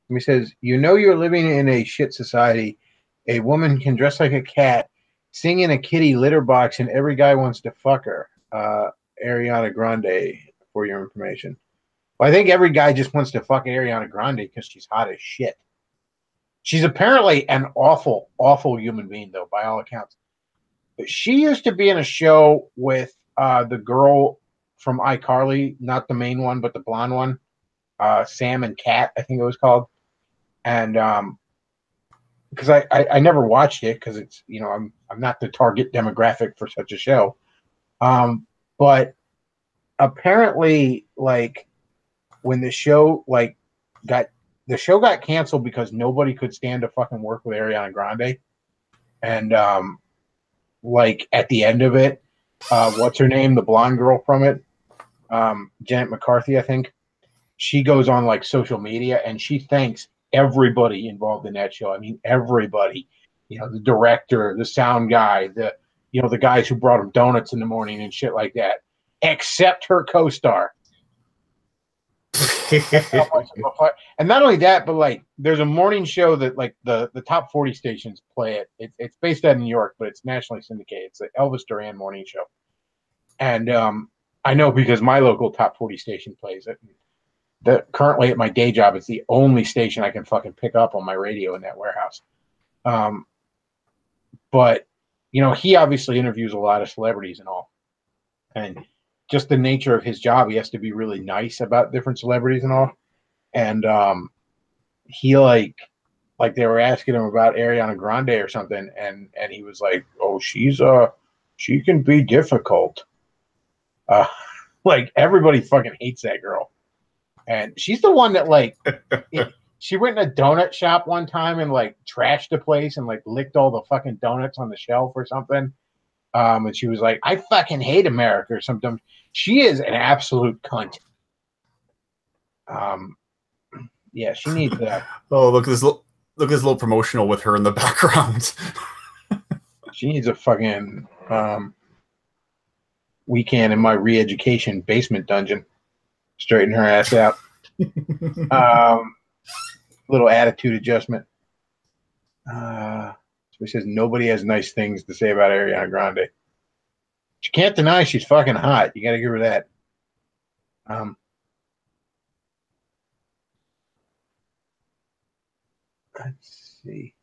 A: He says, you're living in a shit society. A woman can dress like a cat, sing in a kitty litter box, and every guy wants to fuck her. Ariana Grande, for your information. Well, I think every guy just wants to fuck Ariana Grande because she's hot as shit. She's apparently an awful, awful human being, though, by all accounts. But she used to be in a show with the girl from iCarly, not the main one, but the blonde one, Sam and Cat, I think it was called. And because I never watched it because it's I'm not the target demographic for such a show, but apparently like when the show got canceled because nobody could stand to fucking work with Ariana Grande, and like at the end of it, what's her name, the blonde girl from it, Janet McCarthy, I think, she goes on like social media and she thanks everybody involved in that show. I mean, everybody, the director, the sound guy, the guys who brought him donuts in the morning and shit like that, except her co-star. And not only that, but like there's a morning show that like the top 40 stations play it. It's based out of New York, but it's nationally syndicated. It's the Elvis Duran morning show. And I know because my local top 40 station plays it. Currently at my day job, it's the only station I can fucking pick up on my radio in that warehouse. But he obviously interviews a lot of celebrities and all, and just the nature of his job, he has to be really nice about different celebrities and all. And he like they were asking him about Ariana Grande or something, and he was like, "Oh, she can be difficult." Like everybody fucking hates that girl. And she's the one that like she went in a donut shop one time and like trashed the place and like licked all the fucking donuts on the shelf or something. And she was like, "I fucking hate America" or something. She is an absolute cunt. Yeah, she needs that.
B: Oh, look at this little promotional with her in the background.
A: She needs a fucking weekend in my re-education basement dungeon. Straighten her ass out. Little attitude adjustment. So he says nobody has nice things to say about Ariana Grande. You can't deny she's fucking hot. You got to give her that. Let's see.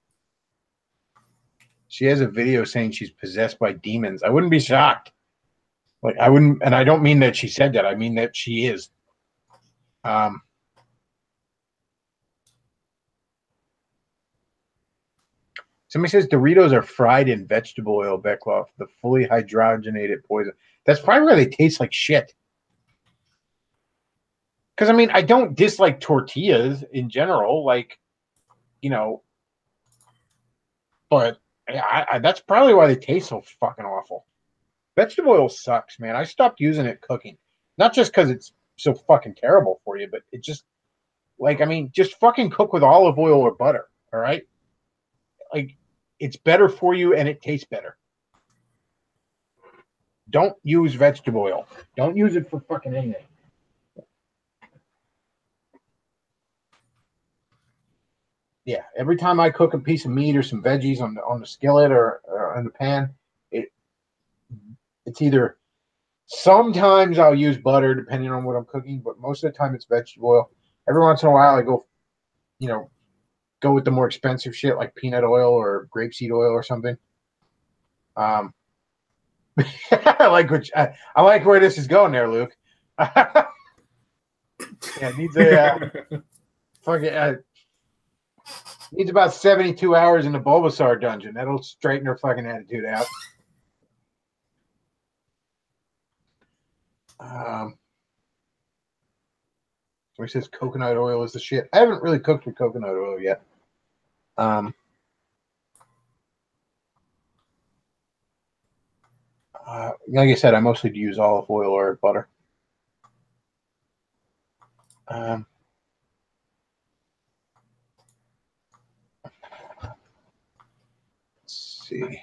A: She has a video saying she's possessed by demons. I wouldn't be shocked. Like I wouldn't, and I don't mean that she said that. I mean that she is. Somebody says Doritos are fried in vegetable oil, Bechtloff, the fully hydrogenated poison. That's probably why they taste like shit. Because, I mean, I don't dislike tortillas in general, like, but that's probably why they taste so fucking awful. Vegetable oil sucks, man. I stopped using it cooking. Not just because it's so fucking terrible for you, but it just, like, I mean, just fucking cook with olive oil or butter, all right? Like, it's better for you and it tastes better. Don't use vegetable oil. Don't use it for fucking anything. Yeah, every time I cook a piece of meat or some veggies on the skillet or in the pan, it's either sometimes I'll use butter depending on what I'm cooking, but most of the time it's vegetable oil. Every once in a while I go, go with the more expensive shit like peanut oil or grapeseed oil or something. I like where this is going there, Luke. Yeah, it needs needs about 72 hours in the Bulbasaur dungeon. That'll straighten her fucking attitude out. So he says coconut oil is the shit. I haven't really cooked with coconut oil yet. Like I said, I mostly use olive oil or butter. Let's see.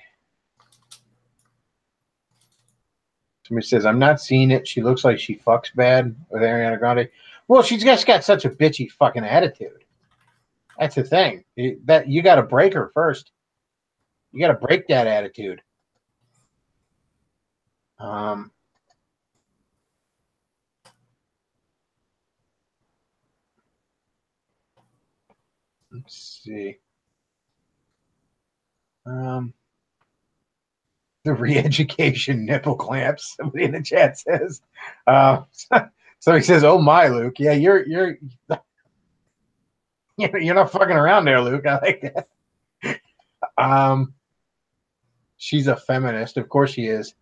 A: Somebody says, I'm not seeing it. She looks like she fucks bad with Ariana Grande. Well, she's just got such a bitchy fucking attitude. That's the thing. That you got to break her first. You got to break that attitude. Let's see. The re-education nipple clamps. Somebody in the chat says. So he says, "Oh my, Luke, yeah, you're not fucking around there, Luke. I like that." She's a feminist, of course she is.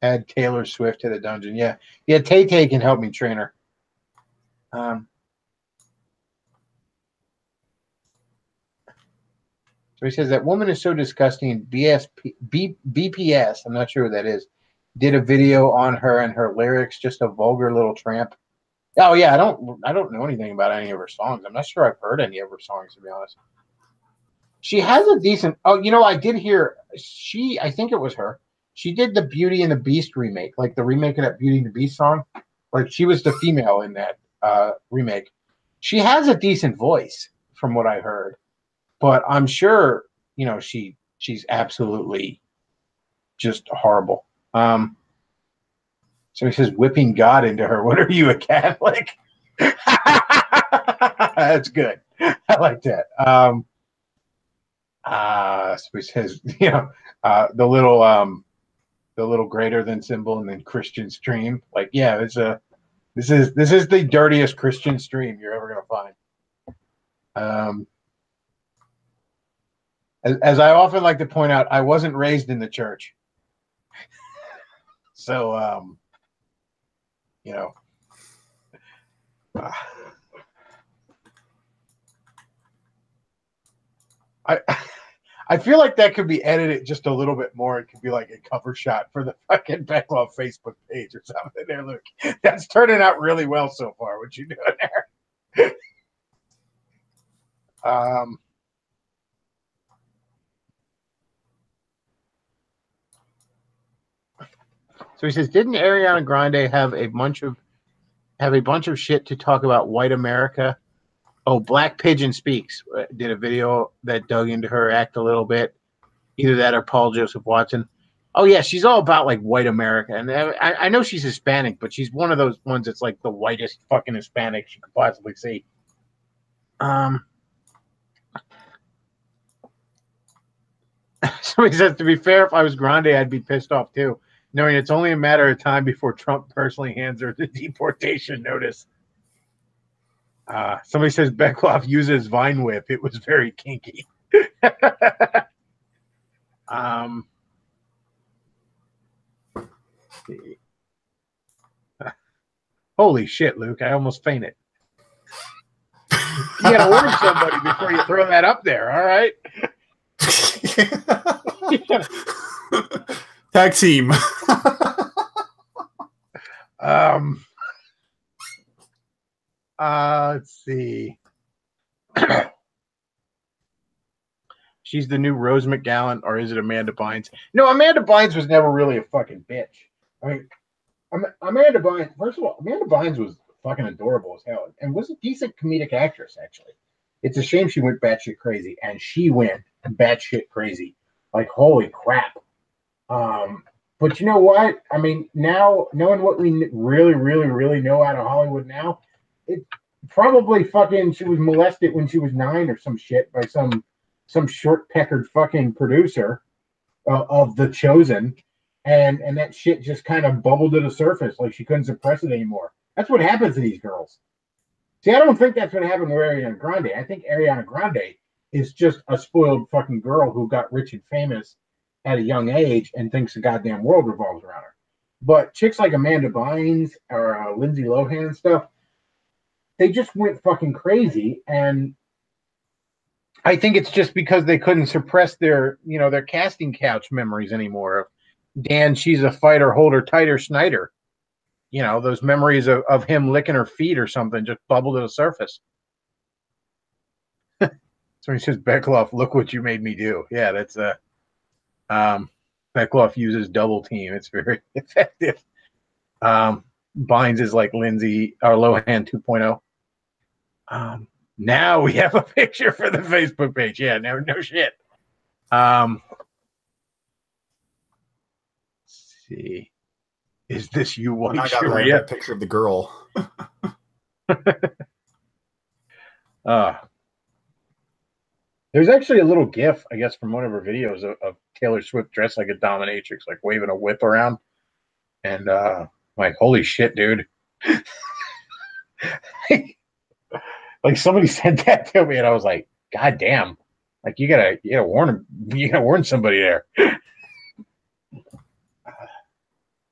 A: Add Taylor Swift to the dungeon. Yeah, Tay can help me train her. So he says that woman is so disgusting. BPS, I'm not sure what that is, did a video on her and her lyrics, just a vulgar little tramp. Oh yeah, I don't know anything about any of her songs. I'm not sure I've heard any of her songs, to be honest. She has a decent. Oh, I did hear I think it was her. She did the Beauty and the Beast remake, like the remake of that Beauty and the Beast song. Like she was the female in that remake. She has a decent voice, from what I heard, but I'm sure she's absolutely just horrible. So he says, whipping God into her. What are you, a Catholic? That's good. I like that. So he says, the little greater than symbol and then Christian stream. Like, yeah, this is the dirtiest Christian stream you're ever gonna find. As I often like to point out, I wasn't raised in the church. So, I feel like that could be edited just a little bit more. It could be like a cover shot for the fucking Bechtloff Facebook page or something. There, look, that's turning out really well so far. What you doing there? So he says, didn't Ariana Grande have a bunch of shit to talk about white America? Oh, Black Pigeon Speaks did a video that dug into her act a little bit. Either that or Paul Joseph Watson. Oh yeah, she's all about like white America, and I know she's Hispanic, but she's one of those ones that's like the whitest fucking Hispanic you could possibly see. Somebody says, to be fair, if I was Grande, I'd be pissed off too, knowing it's only a matter of time before Trump personally hands her the deportation notice. Somebody says Bechtloff uses Vine Whip. It was very kinky. Holy shit, Luke! I almost fainted. You gotta warn somebody before you throw that up there. All right.
B: Tag team.
A: Let's see. She's the new Rose McGowan, or is it Amanda Bynes? No, Amanda Bynes was never really a fucking bitch. I mean, Amanda Bynes. First of all, Amanda Bynes was fucking adorable as hell, and was a decent comedic actress. Actually, it's a shame she went batshit crazy, and she went batshit crazy. Like holy crap. But you know what? I mean, now knowing what we really, really, really know out of Hollywood now, it probably fucking she was molested when she was 9 or some shit by some short peckered fucking producer of The Chosen, and that shit just kind of bubbled to the surface like she couldn't suppress it anymore. That's what happens to these girls. See, I don't think that's what happened with Ariana Grande. I think Ariana Grande is just a spoiled fucking girl who got rich and famous at a young age and thinks the goddamn world revolves around her. But chicks like Amanda Bynes or Lindsay Lohan and stuff, they just went fucking crazy. And I think it's just because they couldn't suppress their casting couch memories anymore. Dan, she's a fighter, hold her tighter, Snyder. Those memories of him licking her feet or something just bubbled to the surface. So he says, Bechtloff, look what you made me do. Yeah, that's Bechtloff uses double team. It's very effective. Bynes is like Lindsay or Lohan 2.0. Now we have a picture for the Facebook page. Yeah, no shit. Let's see. Is this you, White Sharia?
B: A picture of the girl.
A: There's actually a little GIF, I guess, from one of her videos of Taylor Swift dressed like a dominatrix, like waving a whip around. And like, holy shit, dude. Like somebody sent that to me, and I was like, God damn. Like you gotta warn somebody there.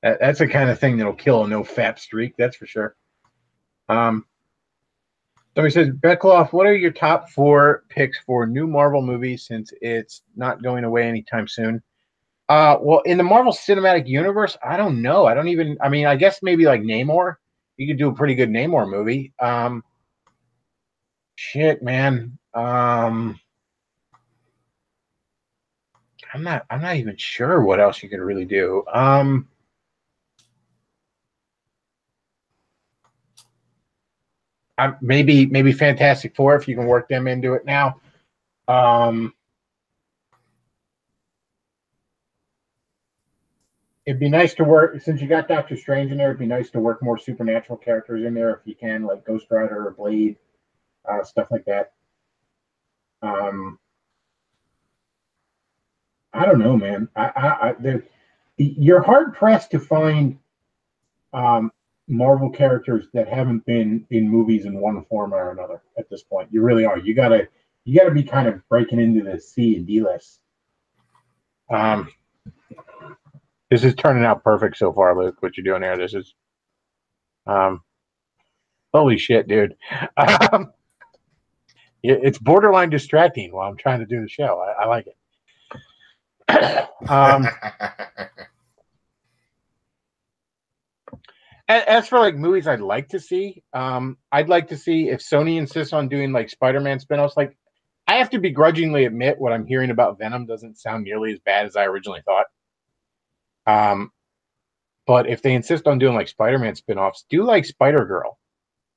A: That's the kind of thing that'll kill a no fap streak, that's for sure. Somebody says, Bechtloff, what are your top 4 picks for new Marvel movies since it's not going away anytime soon? Well, in the Marvel Cinematic Universe, I don't know. I guess maybe like Namor. You could do a pretty good Namor movie. Shit, man. I'm not even sure what else you could really do. Maybe Fantastic Four if you can work them into it now. It'd be nice to work, since you got Doctor Strange in there, it'd be nice to work more supernatural characters in there if you can, like Ghost Rider or Blade, stuff like that. I don't know, man. You're hard pressed to find Marvel characters that haven't been in movies in one form or another at this point. You really are. You gotta be kind of breaking into the C and D list. This is turning out perfect so far, Luke. What you're doing here, this is, holy shit, dude. It's borderline distracting while I'm trying to do the show. I like it. As for like movies I'd like to see, I'd like to see if Sony insists on doing like Spider-Man spinoffs. Like, I have to begrudgingly admit what I'm hearing about Venom doesn't sound nearly as bad as I originally thought. But if they insist on doing like Spider-Man spinoffs, do like Spider-Girl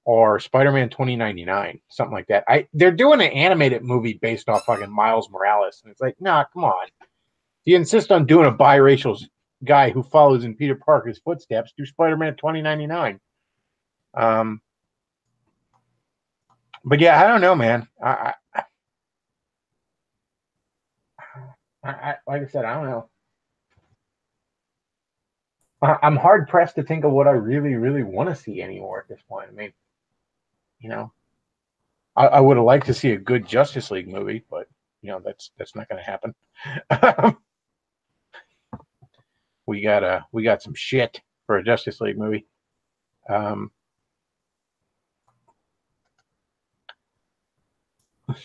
A: or Spider-Man 2099, something like that. They're doing an animated movie based off fucking Miles Morales, and it's like, nah, come on. If you insist on doing a biracial guy who follows in Peter Parker's footsteps, do Spider-Man 2099. But yeah, I don't know, man. I like I said, I don't know. I'm hard pressed to think of what I really, really want to see anymore at this point. I mean, I would have liked to see a good Justice League movie, but that's not going to happen. We got some shit for a Justice League movie.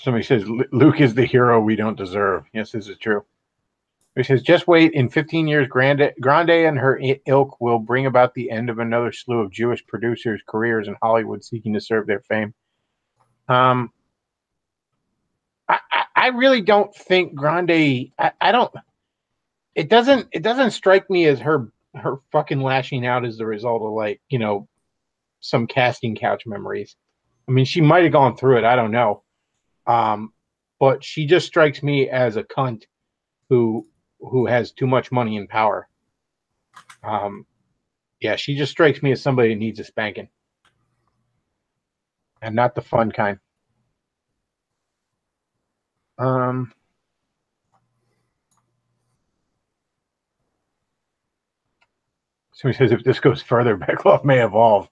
A: Somebody says Luke is the hero we don't deserve. Yes, this is true. He says, just wait. In 15 years, Grande and her ilk will bring about the end of another slew of Jewish producers' careers in Hollywood seeking to serve their fame. I I really don't think Grande. I don't. It doesn't strike me as her fucking lashing out as the result of like some casting couch memories. I mean, she might have gone through it. I don't know. But she just strikes me as a cunt who has too much money and power. Yeah, she just strikes me as somebody that needs a spanking, and not the fun kind. Somebody says if this goes further, Bechtloff may evolve.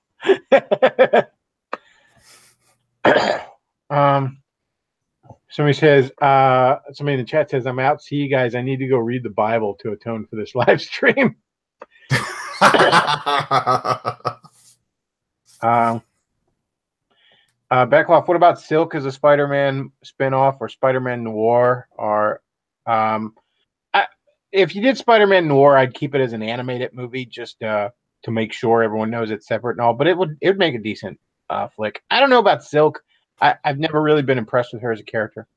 A: Somebody says, somebody in the chat says, I'm out. See you guys. I need to go read the Bible to atone for this live stream. Bechtloff, what about Silk as a Spider-Man spinoff or Spider-Man Noir? Or if you did Spider-Man Noir, I'd keep it as an animated movie just to make sure everyone knows it's separate and all. But it would make a decent flick. I don't know about Silk. I've never really been impressed with her as a character.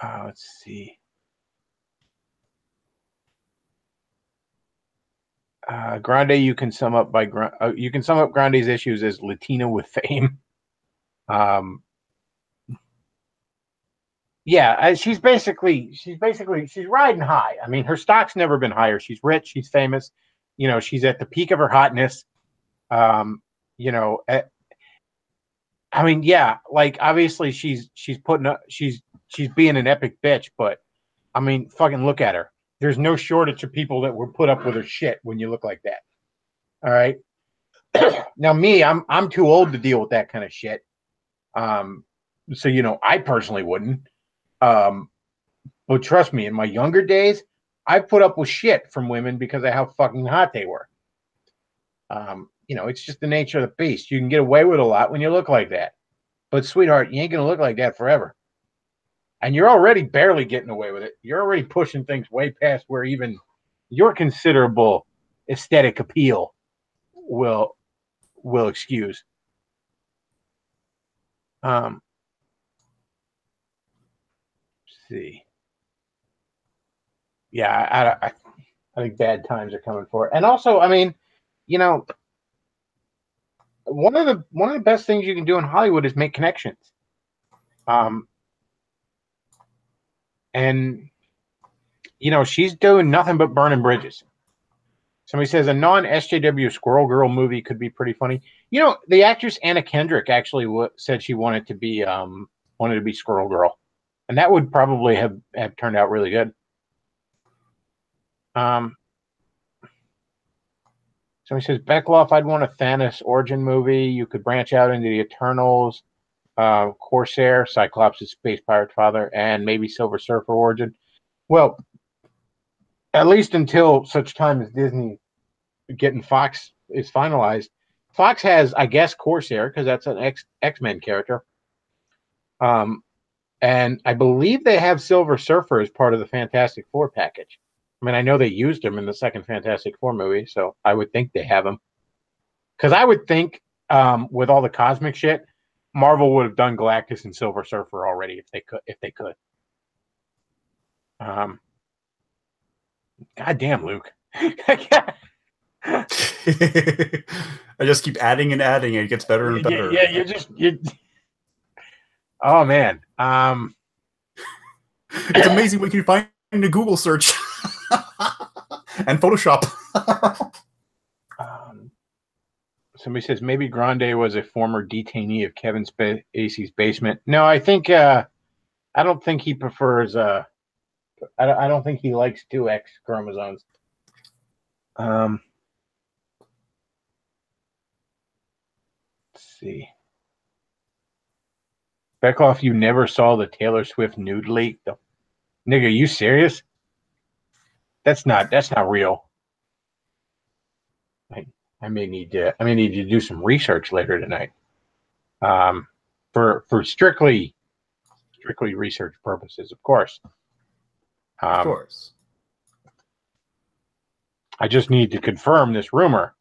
A: Let's see. Grande, you can sum up Grande's issues as Latina with fame. Yeah, she's riding high. I mean, her stock's never been higher. She's rich. She's famous. She's at the peak of her hotness. I mean, yeah, like obviously she's being an epic bitch, but I mean, fucking look at her. There's no shortage of people that would put up with her shit when you look like that. All right. Now me, I'm too old to deal with that kind of shit. So I personally wouldn't. But trust me, in my younger days, I put up with shit from women because of how fucking hot they were. It's just the nature of the beast. You can get away with a lot when you look like that. But sweetheart, you ain't gonna look like that forever. And you're already barely getting away with it. You're already pushing things way past where even your considerable aesthetic appeal will excuse. Let's see. Yeah, I think bad times are coming for it. And also, I mean, one of the best things you can do in Hollywood is make connections. And she's doing nothing but burning bridges. Somebody says a non-SJW Squirrel Girl movie could be pretty funny. The actress Anna Kendrick actually said she wanted to be Squirrel Girl, and that would probably have turned out really good. Somebody says Bechtloff, I'd want a Thanos origin movie. You could branch out into the Eternals, Corsair, Cyclops' space pirate father, and maybe Silver Surfer origin. Well, at least until such time as Disney getting Fox is finalized. Fox has, I guess, Corsair because that's an X-Men character. And I believe they have Silver Surfer as part of the Fantastic Four package. I mean, I know they used him in the second Fantastic Four movie, so I would think they have him. Because I would think, with all the cosmic shit, Marvel would have done Galactus and Silver Surfer already if they could. God damn, Luke.
B: I just keep adding and adding. It gets better and better.
A: Yeah, oh man.
B: It's amazing what you can find in a Google search and Photoshop.
A: Somebody says maybe Grande was a former detainee of Kevin Spacey's basement. No, I think I don't think he prefers. I don't think he likes 2X chromosomes. Let's see. Bechtloff, you never saw the Taylor Swift nude leak? Nigga, are you serious? That's not real. I may need to do some research later tonight. For strictly research purposes, of course.
B: Of course.
A: I just need to confirm this rumor.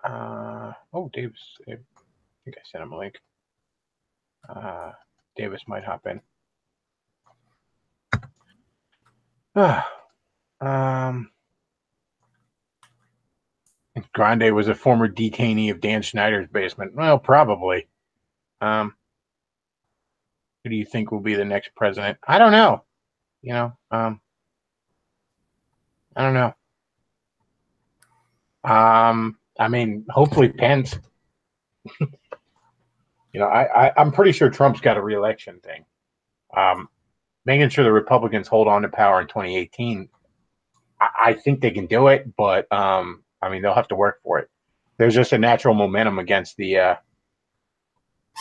A: Oh, Davis. I think I sent him a link. Davis might hop in. Grande was a former detainee of Dan Schneider's basement. Well, probably. Who do you think will be the next president? I don't know. I don't know. I mean, hopefully Pence. I'm pretty sure Trump's got a re-election thing. Making sure the Republicans hold on to power in 2018. I think they can do it, but I mean, they'll have to work for it. There's just a natural momentum against the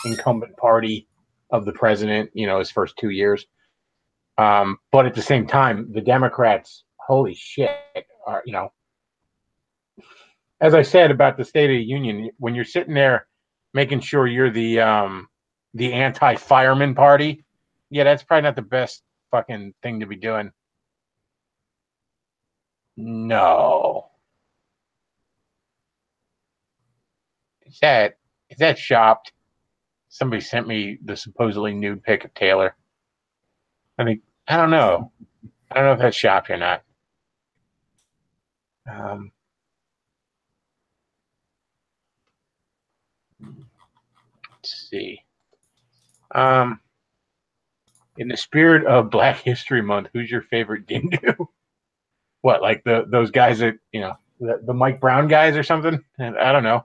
A: incumbent party of the president, his first 2 years. But at the same time, the Democrats, holy shit, are, as I said about the State of the Union, when you're sitting there making sure you're the anti-fireman party, yeah, that's probably not the best fucking thing to be doing. No. Is that shopped? Somebody sent me the supposedly nude pic of Taylor. I mean, I don't know. I don't know if that's shopped or not. Let's see. In the spirit of Black History Month, who's your favorite Dindu? What, like those guys that the Mike Brown guys or something? I don't know.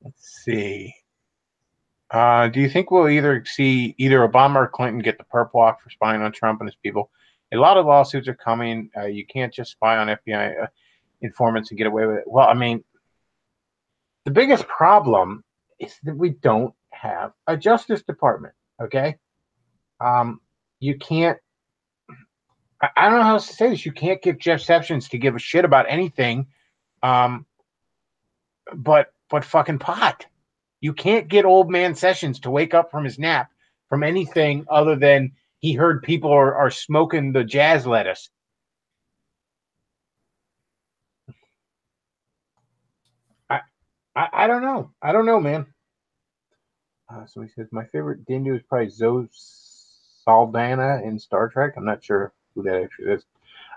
A: Let's see. Do you think we'll either see either Obama or Clinton get the perp walk for spying on Trump and his people? A lot of lawsuits are coming. You can't just spy on FBI informants and get away with it. Well, I mean, the biggest problem is that we don't have a Justice Department. Okay, you can't. I don't know how else to say this. You can't get Jeff Sessions to give a shit about anything, but fucking pot. You can't get old man Sessions to wake up from his nap from anything other than he heard people are smoking the jazz lettuce. I don't know. I don't know, man. So he says, my favorite Dindu is probably Zoe Saldana in Star Trek. I'm not sure who that actually is.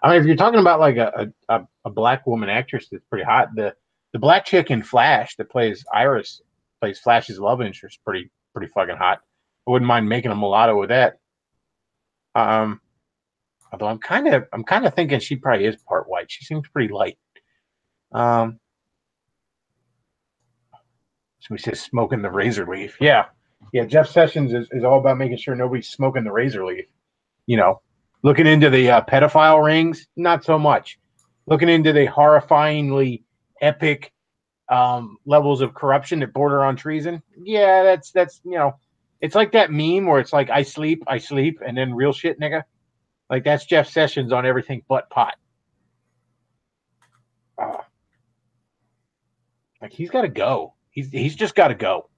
A: I mean, if you're talking about like a black woman actress that's pretty hot, the black chick in Flash that plays Iris, plays Flash's love interest, pretty fucking hot. I wouldn't mind making a mulatto with that. Although I'm kind of thinking she probably is part white. She seems pretty light. Somebody says smoking the razor leaf. Yeah. Jeff Sessions is all about making sure nobody's smoking the razor leaf. Looking into the pedophile rings, not so much. Looking into the horrifyingly epic levels of corruption that border on treason. Yeah, that's it's like that meme where it's like I sleep, and then real shit, nigga. Like that's Jeff Sessions on everything but pot. Like he's got to go. He's just got to go.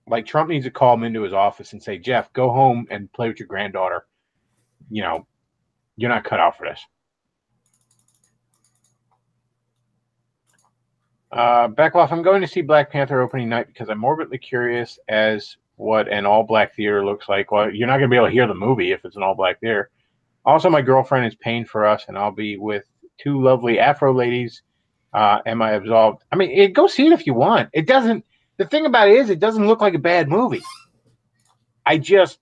A: Like Trump needs to call him into his office and say, Jeff, go home and play with your granddaughter. You're not cut out for this. Bechtloff, I'm going to see Black Panther opening night because I'm morbidly curious as what an all-black theater looks like. Well, you're not going to be able to hear the movie if it's an all-black theater. Also, my girlfriend is paying for us, and I'll be with two lovely Afro ladies. Am I absolved? I mean, go see it if you want. It doesn't. The thing about it is, it doesn't look like a bad movie. I just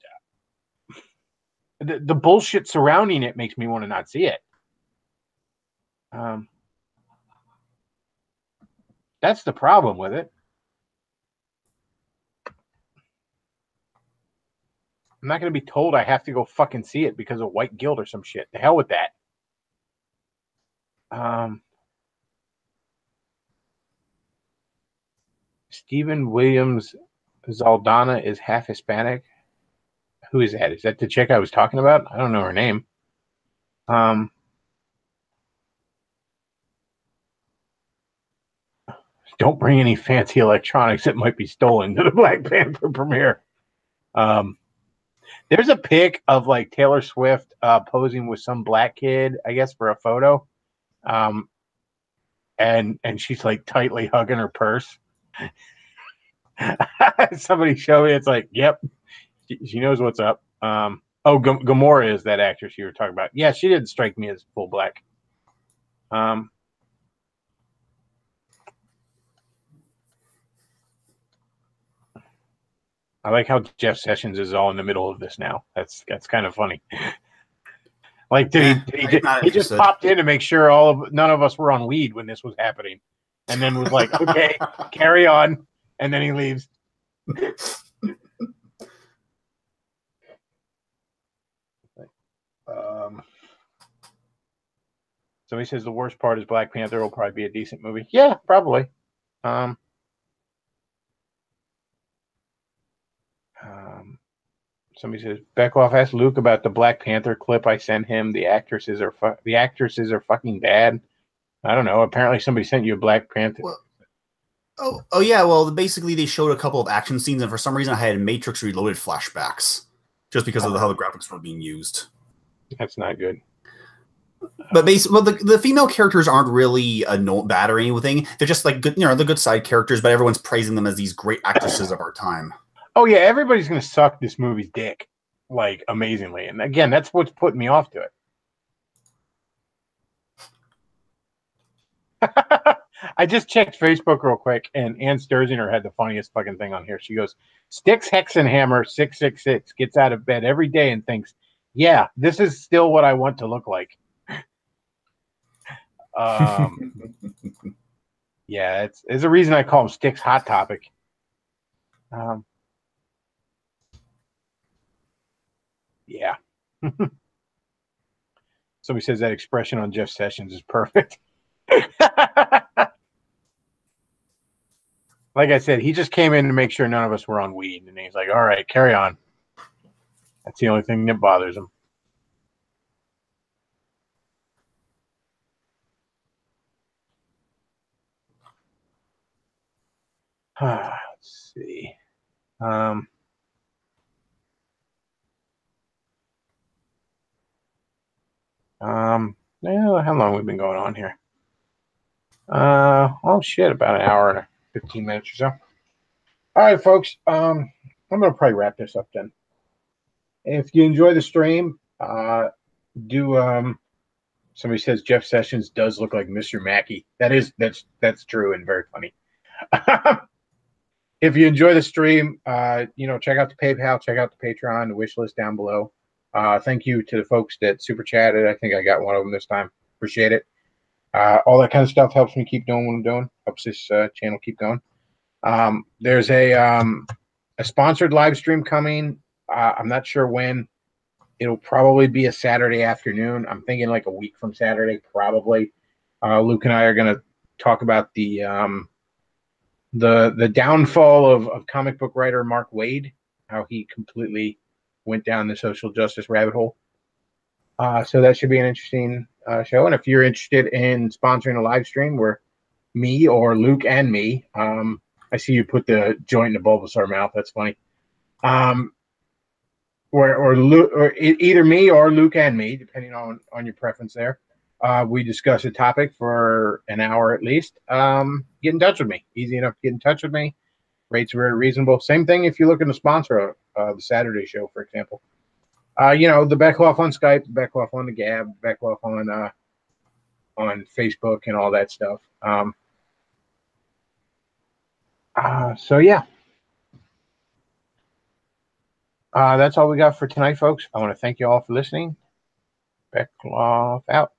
A: the bullshit surrounding it makes me want to not see it. That's the problem with it. I'm not going to be told I have to go fucking see it because of white guilt or some shit. The hell with that. Stephen Williams Zaldana is half Hispanic. Who is that? Is that the chick I was talking about? I don't know her name. Don't bring any fancy electronics that might be stolen to the Black Panther premiere. There's a pic of like Taylor Swift posing with some black kid, I guess, for a photo. And she's like tightly hugging her purse. Somebody showed me. It's like, yep, she knows what's up. Gamora is that actress you were talking about. Yeah, she didn't strike me as full black. I like how Jeff Sessions is all in the middle of this now. That's kind of funny. Like, he just popped in to make sure none of us were on weed when this was happening, and then was like, "Okay, carry on," and then he leaves. Somebody says the worst part is Black Panther will probably be a decent movie. Yeah, probably. Somebody says Bechtloff asked Luke about the Black Panther clip I sent him. The actresses are fucking bad. I don't know. Apparently, somebody sent you a Black Panther.
B: Well, oh yeah. Well, basically, they showed a couple of action scenes, and for some reason, I had Matrix Reloaded flashbacks just because of how the graphics were being used.
A: That's not good.
B: But the female characters aren't really bad or anything. They're just like good, the good side characters. But everyone's praising them as these great actresses of our time.
A: Oh yeah, everybody's gonna suck this movie's dick, like, amazingly. And again, that's what's putting me off to it. I just checked Facebook real quick, and Ann Sturzinger had the funniest fucking thing on here. She goes, Styx Hexenhammer 666 gets out of bed every day and thinks, yeah, this is still what I want to look like. Yeah, it's a reason I call him Styx Hot Topic. Yeah. Somebody says that expression on Jeff Sessions is perfect. Like I said, he just came in to make sure none of us were on weed, and he's like, all right, carry on. That's the only thing that bothers him. Let's see. How long have we been going on here? Oh shit, about an hour and 15 minutes or so. All right, folks. I'm gonna probably wrap this up then. If you enjoy the stream, somebody says Jeff Sessions does look like Mr. Mackey. That's true and very funny. If you enjoy the stream, check out the PayPal, check out the Patreon, the wish list down below. Thank you to the folks that super chatted. I think I got one of them this time. Appreciate it. All that kind of stuff helps me keep doing what I'm doing. Helps this channel keep going. There's a sponsored live stream coming. I'm not sure when. It'll probably be a Saturday afternoon. I'm thinking like a week from Saturday, probably. Luke and I are going to talk about the downfall of comic book writer Mark Waid, how he completely went down the social justice rabbit hole. So that should be an interesting show. And if you're interested in sponsoring a live stream where me or Luke and me, I see you put the joint in the Bulbasaur mouth. That's funny. Or either me or Luke and me, depending on your preference there. We discuss a topic for an hour at least. Get in touch with me. Easy enough to get in touch with me. Rates are very reasonable. Same thing if you're looking to sponsor the Saturday show, for example. The Bechtloff on Skype, the Bechtloff on the Gab, Bechtloff on Facebook and all that stuff. So yeah. That's all we got for tonight, folks. I want to thank you all for listening. Bechtloff out.